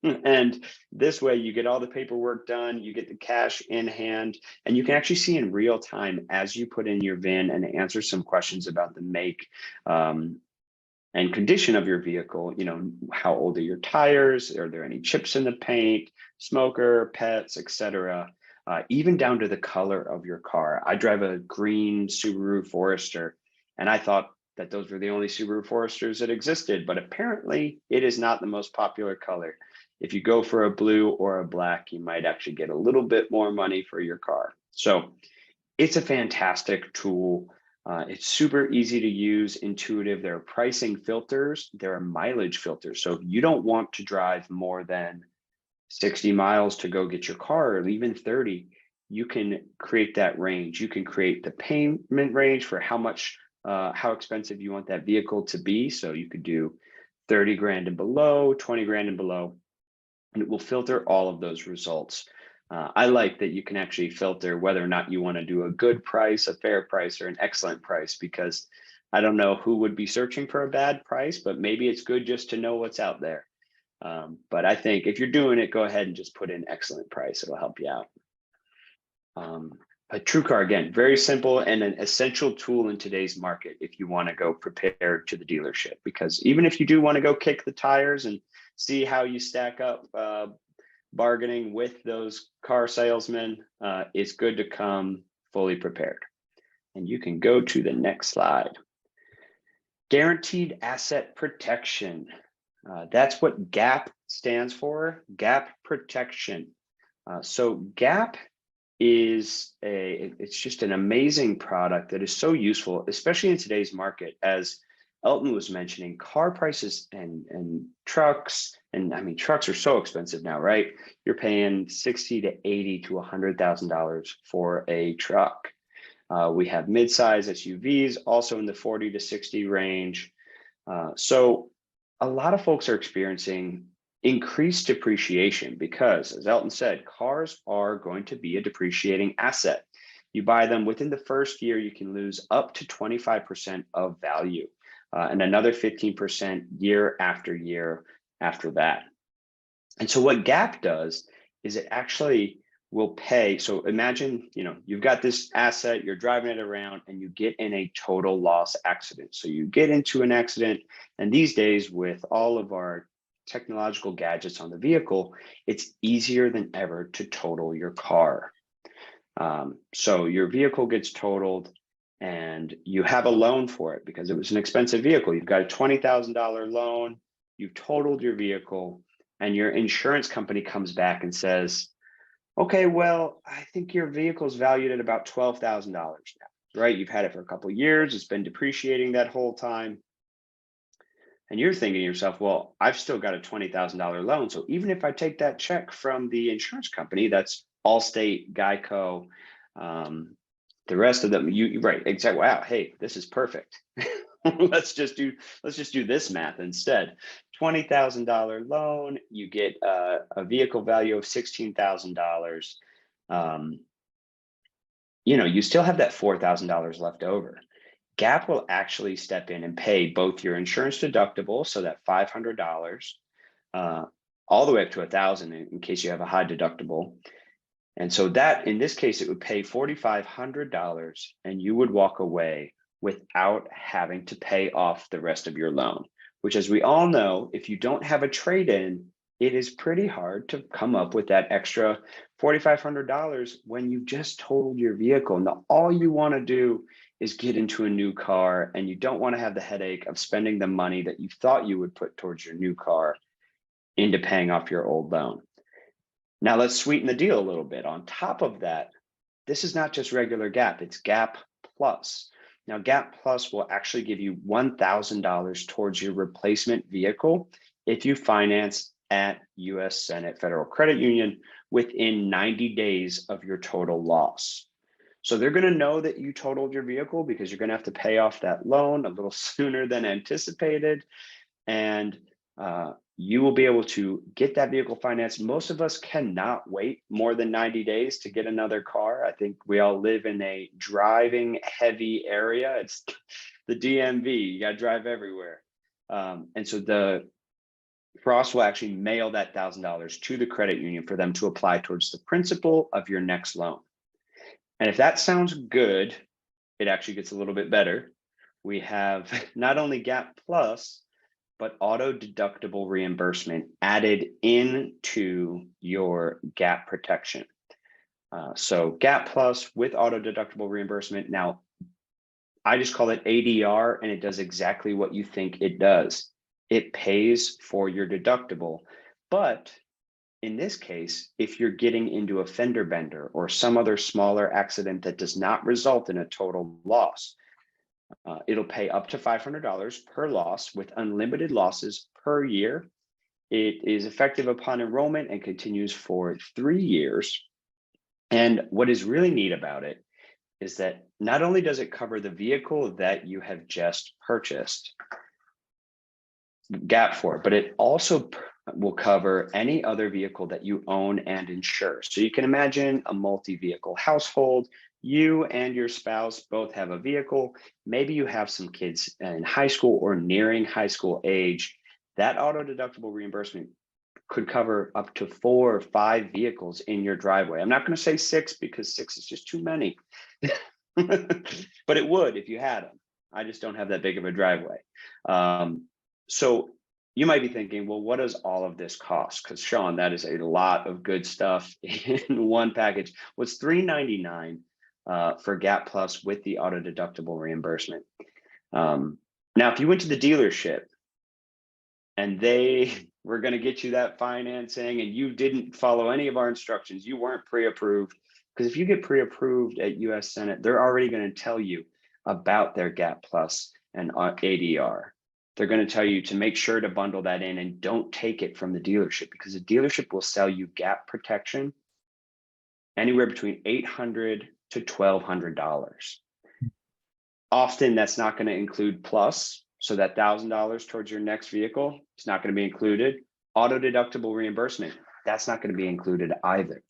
And this way you get all the paperwork done, you get the cash in hand, and you can actually see in real time as you put in your VIN and answer some questions about the make and condition of your vehicle. You know, how old are your tires? Are there any chips in the paint, smoker, pets, etc. Even down to the color of your car. I drive a green Subaru Forester, and I thought that those were the only Subaru Foresters that existed, but apparently it is not the most popular color. If you go for a blue or a black, you might actually get a little bit more money for your car. So it's a fantastic tool. It's super easy to use, intuitive. There are pricing filters, there are mileage filters. So if you don't want to drive more than 60 miles to go get your car, or even 30, you can create that range. You can create the payment range for how much, how expensive you want that vehicle to be. So you could do 30 grand and below, 20 grand and below, and it will filter all of those results. I like that you can actually filter whether or not you want to do a good price, a fair price, or an excellent price, because I don't know who would be searching for a bad price, but maybe it's good just to know what's out there. But I think if you're doing it, go ahead and just put in excellent price. It'll help you out. But TrueCar, again, very simple and an essential tool in today's market if you want to go prepared to the dealership, because even if you do want to go kick the tires and see how you stack up bargaining with those car salesmen, it's good to come fully prepared. And you can go to the next slide. Guaranteed asset protection. That's what GAP stands for, GAP protection. So GAP is it's just an amazing product that is so useful, especially in today's market. As Elton was mentioning, car prices and trucks, and I mean, trucks are so expensive now, right? You're paying 60 to 80 to $100,000 for a truck. We have mid-size SUVs also in the 40 to 60 range. So a lot of folks are experiencing increased depreciation because, as Elton said, cars are going to be a depreciating asset. You buy them within the first year, you can lose up to 25% of value, and another 15% year after year after that. And so what GAP does is it actually will pay. So imagine, you know, you've got this asset, you're driving it around and you get in a total loss accident. So you get into an accident, and these days with all of our technological gadgets on the vehicle, it's easier than ever to total your car. So your vehicle gets totaled and you have a loan for it because it was an expensive vehicle. You've got a $20,000 loan, you've totaled your vehicle, and your insurance company comes back and says, okay, well, I think your vehicle is valued at about $12,000 now, right? You've had it for a couple of years, it's been depreciating that whole time. And you're thinking to yourself, well, I've still got a $20,000 loan. So even if I take that check from the insurance company, that's Allstate, Geico, the rest of them, you right, exactly. Wow, hey, this is perfect. let's just do this math instead. $20,000 loan, you get a vehicle value of $16,000. You know, you still have that $4,000 left over. GAP will actually step in and pay both your insurance deductible, so that $500, all the way up to $1,000 in case you have a high deductible. And so that, in this case, it would pay $4,500 and you would walk away without having to pay off the rest of your loan, which, as we all know, if you don't have a trade-in, it is pretty hard to come up with that extra $4,500 when you just totaled your vehicle. Now, all you want to do is get into a new car, and you don't want to have the headache of spending the money that you thought you would put towards your new car into paying off your old loan. Now let's sweeten the deal a little bit. On top of that, this is not just regular GAP, it's GAP Plus. Now GAP Plus will actually give you $1,000 towards your replacement vehicle if you finance at US Senate Federal Credit Union within 90 days of your total loss. So they're going to know that you totaled your vehicle because you're going to have to pay off that loan a little sooner than anticipated. And you will be able to get that vehicle financed. Most of us cannot wait more than 90 days to get another car. I think we all live in a driving heavy area. It's the DMV, you got to drive everywhere. And so Frost will actually mail that $1,000 to the credit union for them to apply towards the principal of your next loan. And if that sounds good, it actually gets a little bit better. We have not only GAP Plus, but auto deductible reimbursement added into your GAP protection. So GAP Plus with auto deductible reimbursement. Now, I just call it ADR, and it does exactly what you think it does. It pays for your deductible. But in this case, if you're getting into a fender bender or some other smaller accident that does not result in a total loss, it'll pay up to $500 per loss with unlimited losses per year. It is effective upon enrollment and continues for 3 years. And what is really neat about it is that not only does it cover the vehicle that you have just purchased GAP for, but it also will cover any other vehicle that you own and insure. So you can imagine a multi-vehicle household. You and your spouse both have a vehicle. Maybe you have some kids in high school or nearing high school age. That auto deductible reimbursement could cover up to 4 or 5 vehicles in your driveway. I'm not going to say 6 because 6 is just too many, but it would if you had them. I just don't have that big of a driveway. So you might be thinking, well, what does all of this cost? Because Sean, that is a lot of good stuff in one package. What's $399 for GAP Plus with the auto deductible reimbursement? Now, if you went to the dealership and they were going to get you that financing and you didn't follow any of our instructions, you weren't pre-approved, because if you get pre-approved at US Senate, they're already going to tell you about their GAP Plus and ADR. They're going to tell you to make sure to bundle that in and don't take it from the dealership, because the dealership will sell you GAP protection anywhere between $800 to $1,200. Often that's not going to include Plus. So that $1,000 towards your next vehicle is not going to be included. Auto deductible reimbursement, that's not going to be included either.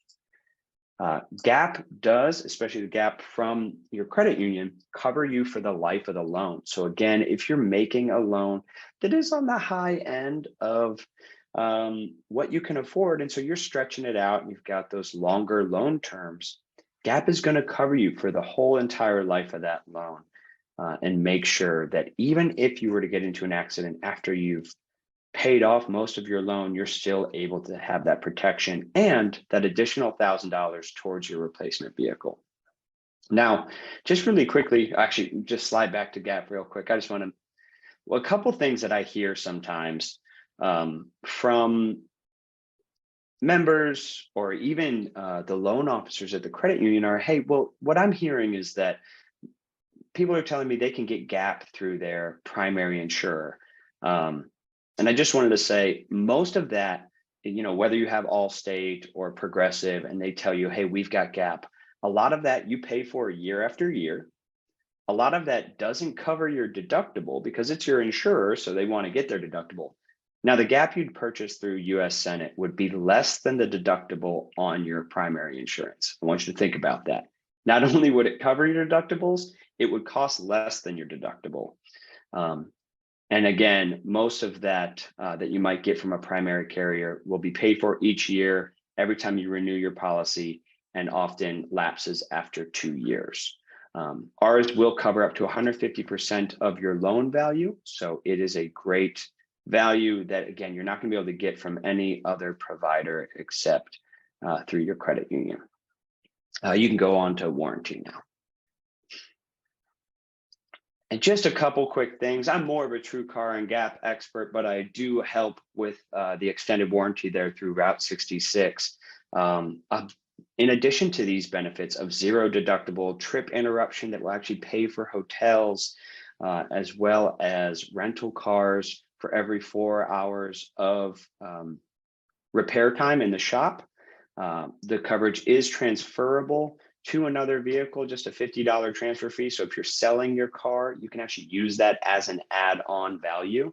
GAP does, especially the GAP from your credit union, cover you for the life of the loan. So again, if you're making a loan that is on the high end of what you can afford, and so you're stretching it out and you've got those longer loan terms, GAP is going to cover you for the whole entire life of that loan. And make sure that even if you were to get into an accident after you've paid off most of your loan, you're still able to have that protection and that additional $1,000 towards your replacement vehicle. Now, just really quickly, actually, just slide back to GAP real quick. I just want to, well, a couple things that I hear sometimes from members or even the loan officers at the credit union are, hey, well, what I'm hearing is that people are telling me they can get GAP through their primary insurer. And I just wanted to say, most of that, you know, whether you have Allstate or Progressive and they tell you, hey, we've got GAP, a lot of that you pay for year after year. A lot of that doesn't cover your deductible because it's your insurer, so they want to get their deductible. Now, the GAP you'd purchase through US Senate would be less than the deductible on your primary insurance. I want you to think about that. Not only would it cover your deductibles, it would cost less than your deductible. And again, most of that that you might get from a primary carrier will be paid for each year, every time you renew your policy, and often lapses after 2 years. Ours will cover up to 150% of your loan value. So it is a great value that, again, you're not going to be able to get from any other provider except through your credit union. You can go on to warranty now. And just a couple quick things. I'm more of a TrueCar and GAP expert, but I do help with the extended warranty there through Route 66. In addition to these benefits of zero deductible, trip interruption that will actually pay for hotels, as well as rental cars for every 4 hours of repair time in the shop. The coverage is transferable to another vehicle, just a $50 transfer fee. So if you're selling your car, you can actually use that as an add-on value.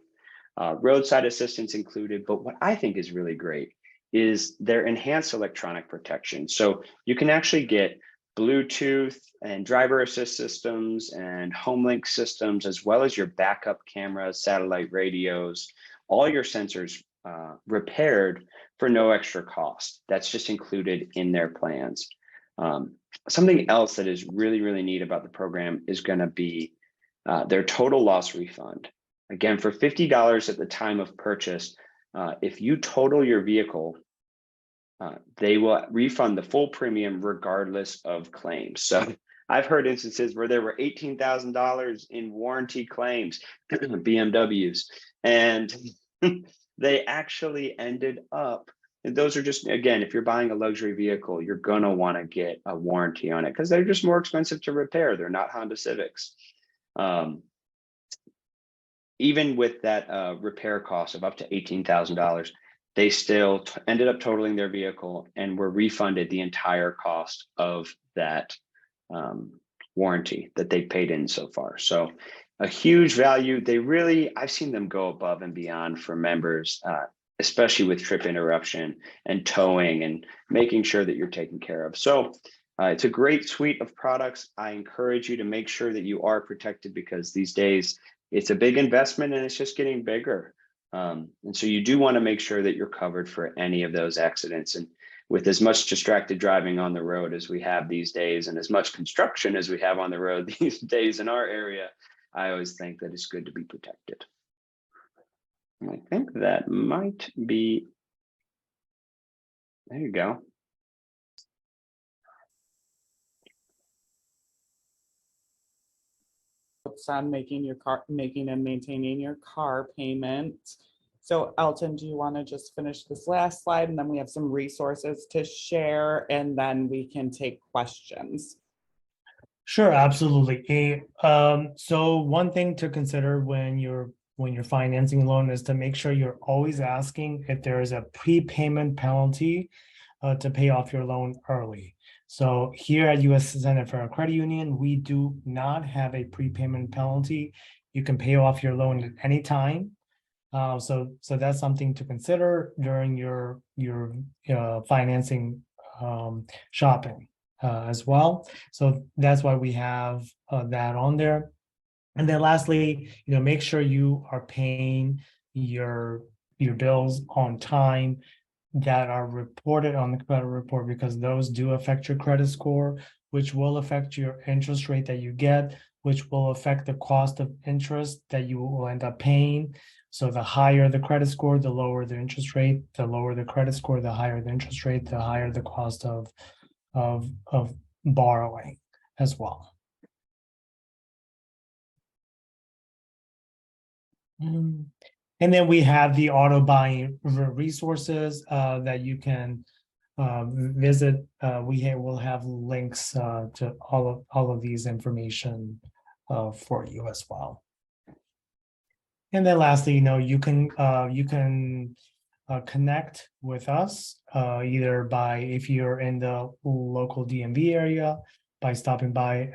Roadside assistance included, but what I think is really great is their enhanced electronic protection. So you can actually get Bluetooth and driver assist systems and HomeLink systems, as well as your backup cameras, satellite radios, all your sensors repaired for no extra cost. That's just included in their plans. Something else that is really, really neat about the program is going to be their total loss refund. Again, for $50 at the time of purchase, if you total your vehicle, they will refund the full premium regardless of claims. So I've heard instances where there were $18,000 in warranty claims, BMWs, and they actually ended up, and those are just, again, if you're buying a luxury vehicle, you're gonna wanna get a warranty on it because they're just more expensive to repair. They're not Honda Civics. Even with that repair cost of up to $18,000, they still ended up totaling their vehicle and were refunded the entire cost of that warranty that they paid in so far. So a huge value. They really, I've seen them go above and beyond for members, especially with trip interruption and towing and making sure that you're taken care of. So it's a great suite of products. I encourage you to make sure that you are protected because these days it's a big investment and it's just getting bigger. And so you do want to make sure that you're covered for any of those accidents. And with as much distracted driving on the road as we have these days, and as much construction as we have on the road these days in our area, I always think that it's good to be protected. And I think that might be, there you go. On making and maintaining your car payment. So Elton, do you want to just finish this last slide and then we have some resources to share and then we can take questions? Sure, absolutely. So one thing to consider when you're financing a loan is to make sure you're always asking if there is a prepayment penalty to pay off your loan early. So here at U.S. Center for Credit Union, we do not have a prepayment penalty. You can pay off your loan at any time. So that's something to consider during your financing shopping as well. So that's why we have that on there. And then lastly, make sure you are paying your bills on time that are reported on the credit report, because those do affect your credit score, which will affect your interest rate that you get, which will affect the cost of interest that you will end up paying. So the higher the credit score, the lower the interest rate. The lower the credit score, the higher the interest rate, the higher the cost of borrowing as well. And then we have the auto buying resources that you can visit. We'll have links to all of these information for you as well. And then lastly, you can connect with us either by, if you're in the local DMV area, by stopping by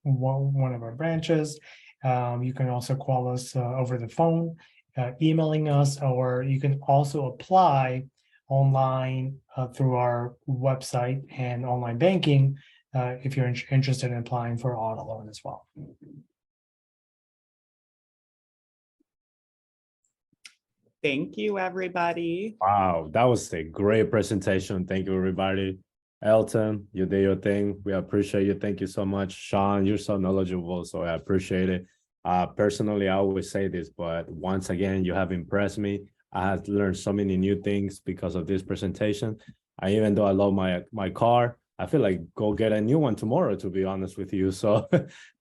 one of our branches. You can also call us over the phone, emailing us, or you can also apply online through our website and online banking if you're interested in applying for auto loan as well. Thank you, everybody. Wow, that was a great presentation. Thank you, everybody. Elton, you did your thing. We appreciate you. Thank you so much. Sean, you're so knowledgeable, so I appreciate it. Personally, I always say this, but once again, you have impressed me. I have learned so many new things because of this presentation. Even though I love my car, I feel like go get a new one tomorrow, to be honest with you. So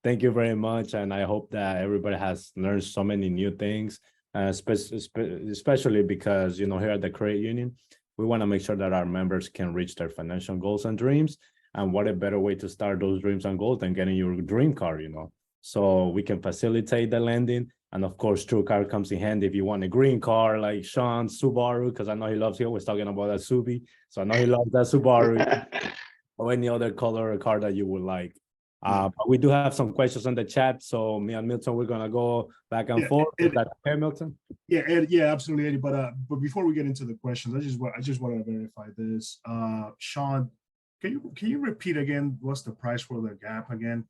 thank you very much. And I hope that everybody has learned so many new things, especially because, here at the Credit Union, we want to make sure that our members can reach their financial goals and dreams. And what a better way to start those dreams and goals than getting your dream car, So we can facilitate the lending. And of course, TrueCar comes in handy if you want a green car like Sean, Subaru, because I know he always talking about that Subi. So I know he loves that Subaru or any other color or car that you would like. But we do have some questions in the chat. So me and Milton, we're going to go back and forth. Is that okay, Milton? Yeah, Ed, yeah, absolutely, Eddie. But before we get into the questions, I just want to verify this. Sean, can you repeat again, what's the price for the Gap again?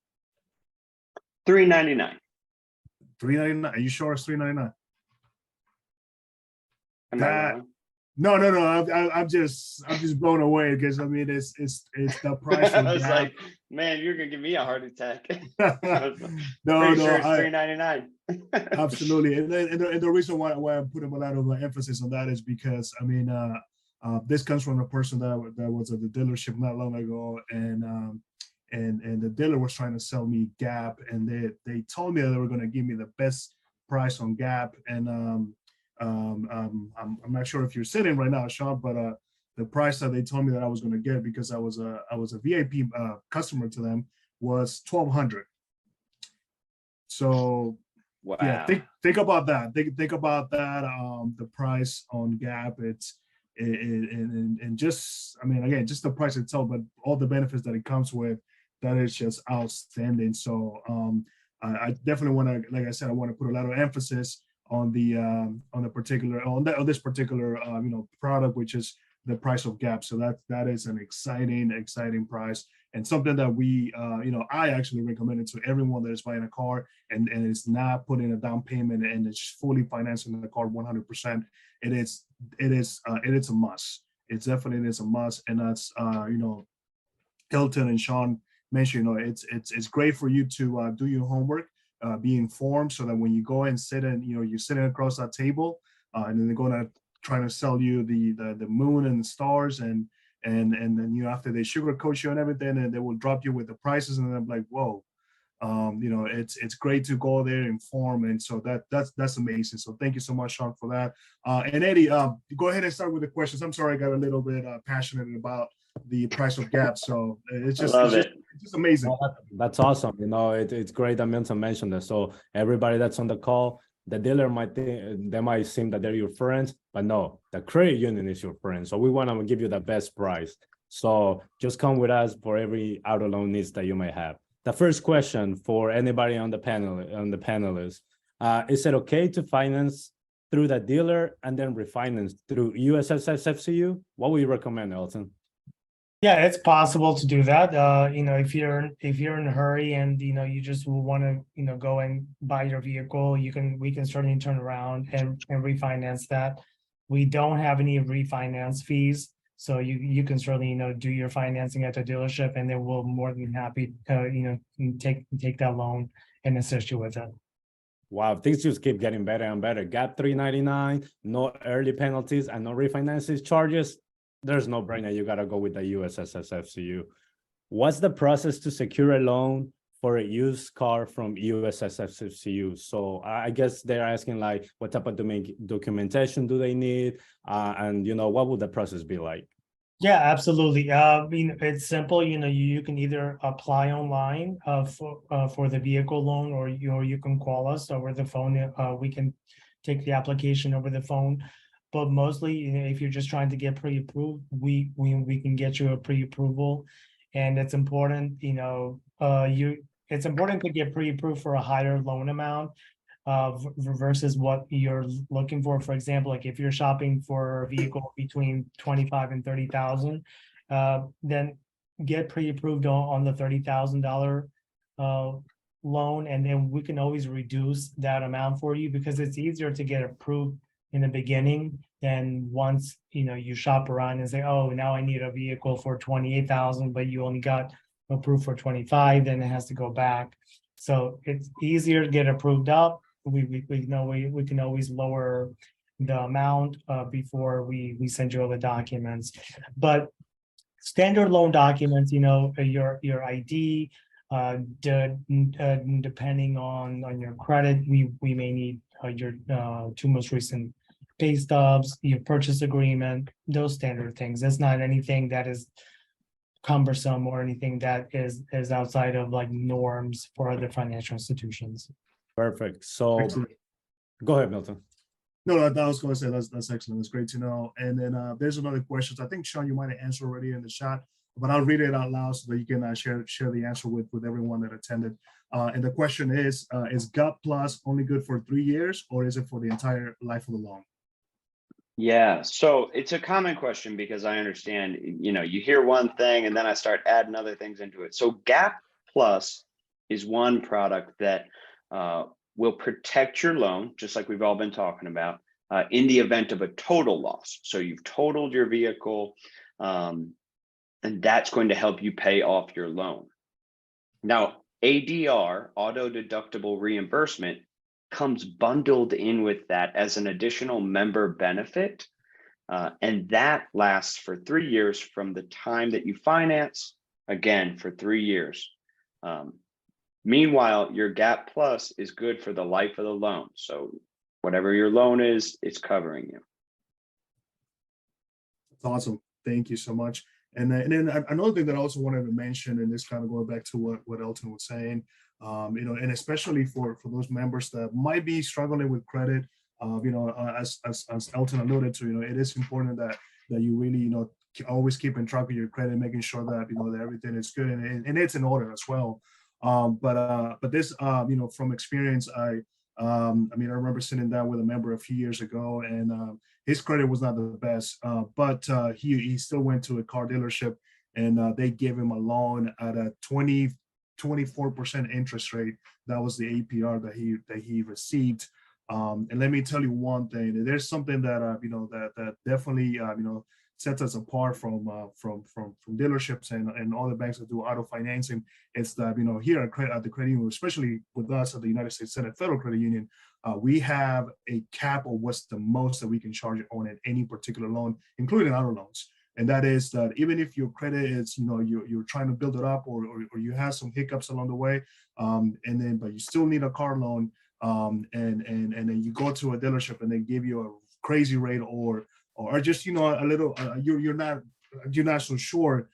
$399. $399. Are you sure it's $399? Am I That- wrong? No, no, no. I'm just blown away because I mean it's the price for I was Gap. like, man, you're gonna give me a heart attack. No, Pretty no, sure it's I $3.99. absolutely, and the reason why I'm putting a lot of emphasis on that is because I mean, this comes from a person that was at the dealership not long ago, and the dealer was trying to sell me Gap, and they told me that they were going to give me the best price on Gap, and I'm not sure if you're sitting right now, Sean, but the price that they told me that I was going to get because I was a VIP customer to them was $1,200. So Wow. yeah, think about that. Think about that. The price on Gap, and just I mean again, just the price itself, but all the benefits that it comes with, that is just outstanding. So I definitely want to, like I said, I want to put a lot of emphasis on this particular product, which is the price of Gap. So that is an exciting price, and something that I actually recommend it to everyone that is buying a car and is not putting a down payment and it's fully financing the car 100%. It is a must. It definitely is a must, and that's Hilton and Sean mentioned, it's great for you to do your homework, be informed, so that when you go and sit and you're sitting across that table, and then they're gonna try to sell you the moon and the stars, and then after they sugarcoat you and everything, and they will drop you with the prices, and I'm like, whoa, it's great to go there informed, and so that's amazing. So thank you so much, Sean, for that. And Eddie, go ahead and start with the questions. I'm sorry, I got a little bit passionate about the price of Gap, so it's just amazing. Well, that's awesome. It's great that Milton mentioned that. So everybody that's on the call, the dealer might think they might seem that they're your friends, but no, the credit union is your friend. So we want to give you the best price. So just come with us for every auto loan needs that you may have. The first question for anybody on the panelists, is it okay to finance through the dealer and then refinance through USSFCU? What would you recommend, Elton? Yeah, it's possible to do that. If you're in a hurry and you just want to go and buy your vehicle, we can certainly turn around and refinance that. We don't have any refinance fees, so you can certainly do your financing at the dealership, and they will more than happy take that loan and assist you with it. Wow, things just keep getting better and better. Gap $3.99, no early penalties and no refinances charges. There's no brainer. You got to go with the USSFCU. What's the process to secure a loan for a used car from USSFCU? So I guess they're asking like, what type of documentation do they need? And what would the process be like? Yeah, absolutely. It's simple. You can either apply online for the vehicle loan, or you can call us over the phone. We can take the application over the phone. But mostly, if you're just trying to get pre-approved, we can get you a pre-approval, and it's important. It's important to get pre-approved for a higher loan amount, versus what you're looking for. For example, like if you're shopping for a vehicle between 25 and 30,000, then get pre-approved on the $30,000 loan, and then we can always reduce that amount for you, because it's easier to get approved in the beginning than once you shop around and say, oh, now I need a vehicle for 28,000, but you only got approved for 25, then it has to go back. So it's easier to get approved up. We can always lower the amount before we send you all the documents. But standard loan documents, your ID, depending on your credit, we may need your 2 most recent pay stubs, your purchase agreement, those standard things. It's not anything that is cumbersome or anything that is outside of like norms for other financial institutions. Perfect. So Excellent. Go ahead, Milton. No, I was going to say that's excellent. That's great to know. And then there's another question. I think, Sean, you might have answered already in the chat, but I'll read it out loud so that you can share the answer with everyone that attended. And the question is Gap Plus only good for 3 years, or is it for the entire life of the loan? Yeah, so it's a common question because I understand, you hear one thing and then I start adding other things into it. So Gap Plus is one product that will protect your loan, just like we've all been talking about. in the event of a total loss. So you've totaled your vehicle, and that's going to help you pay off your loan. Now, ADR, auto deductible reimbursement, comes bundled in with that as an additional member benefit. And that lasts for 3 years from the time that you finance, again, for 3 years. Meanwhile, your Gap Plus is good for the life of the loan. So whatever your loan is, it's covering you. That's awesome. Thank you so much. And then another thing that I also wanted to mention, and this kind of going back to what Elton was saying, and especially for those members that might be struggling with credit, as Elton alluded to, it is important that you really, always keeping track of your credit, making sure that, that everything is good and it's in order as well. But this, from experience, I remember sitting down with a member a few years ago, and his credit was not the best, but he still went to a car dealership, and they gave him a loan at a 24% interest rate. That was the APR that he received. And let me tell you one thing: there's something that that definitely sets us apart from dealerships and all the banks that do auto financing. It's that here at the credit union, especially with us at the United States Senate Federal Credit Union, we have a cap of what's the most that we can charge on at any particular loan, including auto loans. And that is that even if your credit is, you're trying to build it up, or you have some hiccups along the way, but you still need a car loan, and then you go to a dealership and they give you a crazy rate, or just a little, you're not so sure.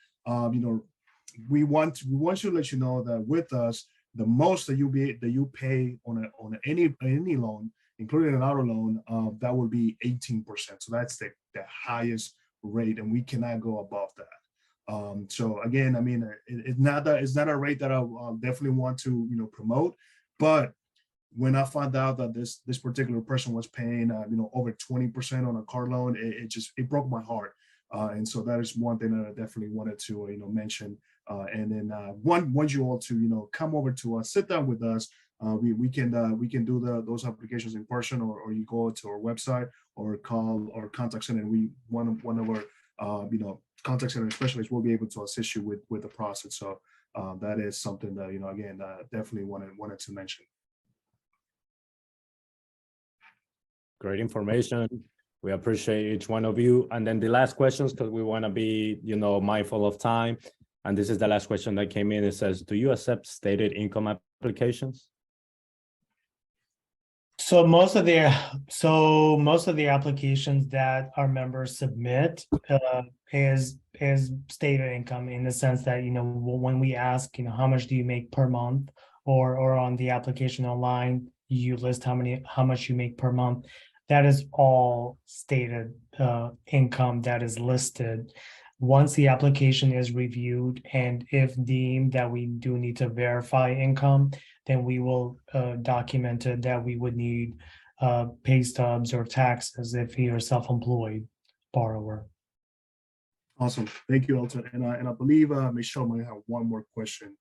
We want to let you know that with us, the most that you pay on any loan, including an auto loan, that would be 18%. So that's the highest rate, and we cannot go above that. So again, it's not a rate that I definitely want to promote, but when I found out that this particular person was paying over 20% on a car loan, it broke my heart. And so that is one thing that I definitely wanted to mention. And then want you all to come over to us, sit down with us. We can do those applications in person, or you go to our website or call our contact center, and one of our contact center specialists will be able to assist you with the process. So that is something that again definitely wanted to mention. Great information. We appreciate each one of you. And then the last questions, because we want to be, mindful of time. And this is the last question that came in. It says, do you accept stated income applications? So most of the applications that our members submit is stated income, in the sense that when we ask how much do you make per month, or on the application online you list how much you make per month. That is all stated income that is listed. Once the application is reviewed, and if deemed that we do need to verify income, then we will document it that we would need pay stubs or taxes if you're a self-employed borrower. Awesome. Thank you, Elton. And I believe Michelle might have one more question.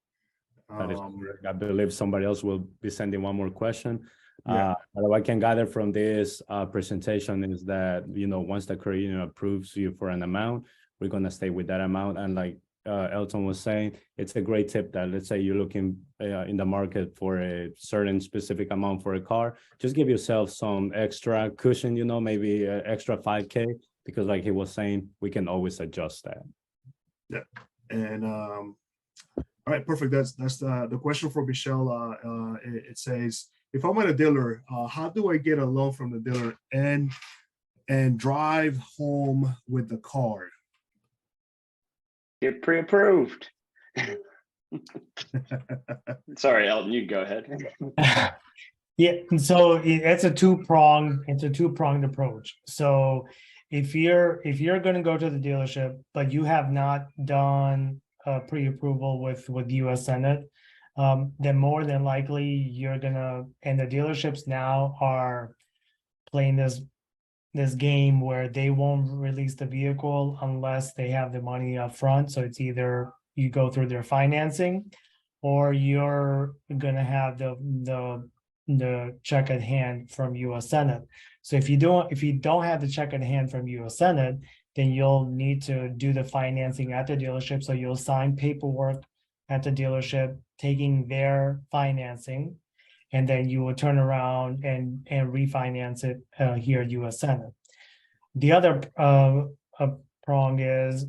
That is correct. I believe somebody else will be sending one more question. Yeah. What I can gather from this presentation is that, once the credit union approves you for an amount, we're going to stay with that amount. And like Elton was saying, it's a great tip that, let's say you're looking in the market for a certain specific amount for a car, just give yourself some extra cushion, maybe extra 5K, because like he was saying, we can always adjust that. Yeah. And all right, perfect. That's the question for Michelle. It says, if I'm at a dealer, how do I get a loan from the dealer and drive home with the car? Get pre-approved. Sorry, Elton, you go ahead. Yeah, so it's a two-pronged approach. So if you're going to go to the dealership, but you have not done pre-approval with US Senate, then more than likely you're gonna, and the dealerships now are playing this game where they won't release the vehicle unless they have the money up front. So it's either you go through their financing, or you're gonna have the the check at hand from US Senate. So if you don't have the check at hand from US Senate, then you'll need to do the financing at the dealership. So you'll sign paperwork at the dealership, taking their financing, and then you will turn around and refinance it here at US Senate. The other prong is,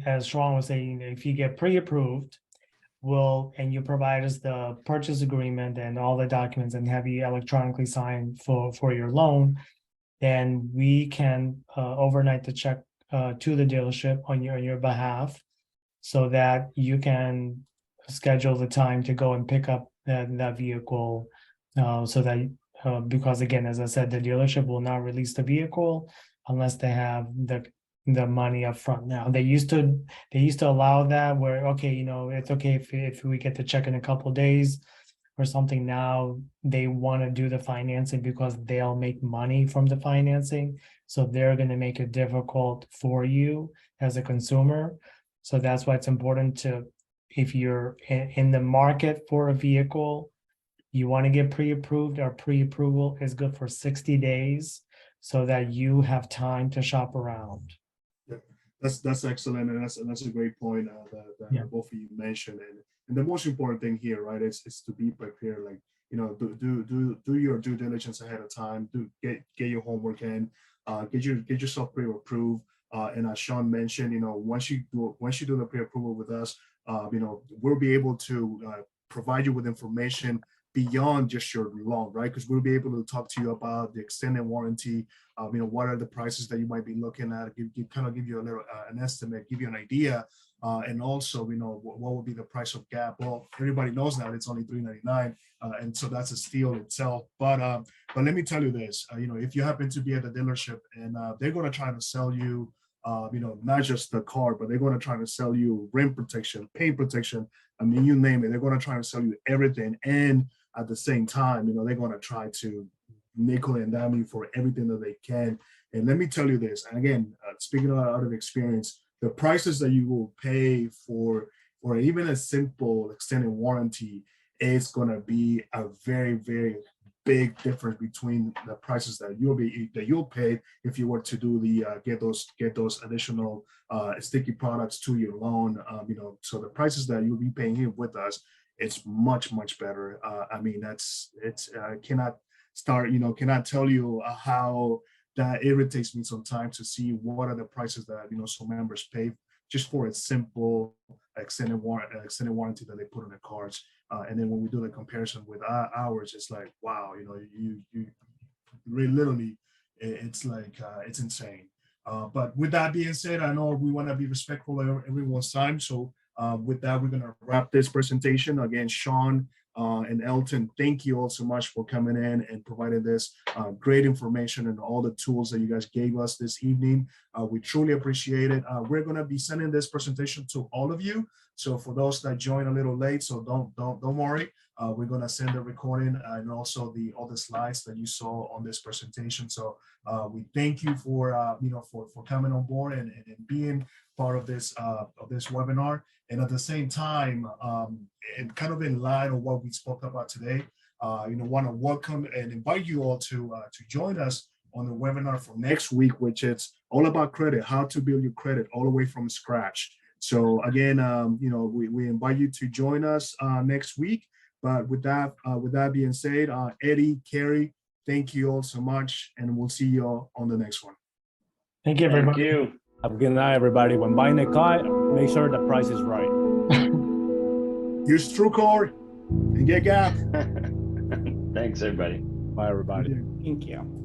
as Sean was saying, if you get pre-approved, and you provide us the purchase agreement and all the documents and have you electronically sign for your loan, then we can overnight the check to the dealership on your behalf, so that you can schedule the time to go and pick up that vehicle. So that because again, as I said, the dealership will not release the vehicle unless they have the money up front. Now, they used to allow that, where, okay, you know, it's okay if we get the check in a couple of days or something. Now they want to do the financing because they'll make money from the financing. So they're going to make it difficult for you as a consumer. So that's why it's important to, if you're in the market for a vehicle, you want to get pre-approved. Our pre-approval is good for 60 days so that you have time to shop around. That's excellent, and that's a great point that both of you mentioned. And the most important thing here, right, is to be prepared. Like, you know, do your due diligence ahead of time. Get your homework in. Get yourself pre-approved. And as Sean mentioned, you know, once you do the pre-approval with us, you know, we'll be able to provide you with information beyond just your loan, right? Because we'll be able to talk to you about the extended warranty. You know, what are the prices that you might be looking at? Give you a little an estimate, give you an idea, and also, you know, what will be the price of GAP? Well, everybody knows that it's only $399, and so that's a steal itself. But let me tell you this, you know, if you happen to be at the dealership and they're going to try to sell you, you know, not just the car, but they're going to try to sell you rim protection, paint protection. I mean, you name it. They're going to try to sell you everything, and at the same time, you know, they're going to try to nickel and dime you for everything that they can. And let me tell you this, and again, speaking out of experience, the prices that you will pay for even a simple extended warranty is going to be a very, very big difference between the prices that you'll pay if you were to do the get those additional sticky products to your loan. You know, so the prices that you'll be paying here with us, it's much better. I mean, cannot tell you how that irritates me sometimes to see what are the prices that, you know, some members pay just for a simple extended warranty that they put on the cars. And then when we do the comparison with ours, it's like, wow, you know, you really literally, it's like, it's insane. But with that being said, I know we want to be respectful of everyone's time. So with that, we're going to wrap this presentation. Again, Sean and Elton, thank you all so much for coming in and providing this great information and all the tools that you guys gave us this evening. We truly appreciate it. We're going to be sending this presentation to all of you. So for those that joined a little late, so don't worry. We're going to send the recording and also all the slides that you saw on this presentation. So we thank you for for coming on board and being part of this webinar. And at the same time, and kind of in line of what we spoke about today, want to welcome and invite you all to join us on the webinar for next week, which is all about credit, how to build your credit all the way from scratch. So again, we invite you to join us next week. But with that being said, Eddie, Carrie, thank you all so much, and we'll see you all on the next one. Thank you, everybody. Thank you. Have a good night, everybody. When buying a car, make sure the price is right. Use TrueCore and get GAP. Thanks, everybody. Bye, everybody. Thank you.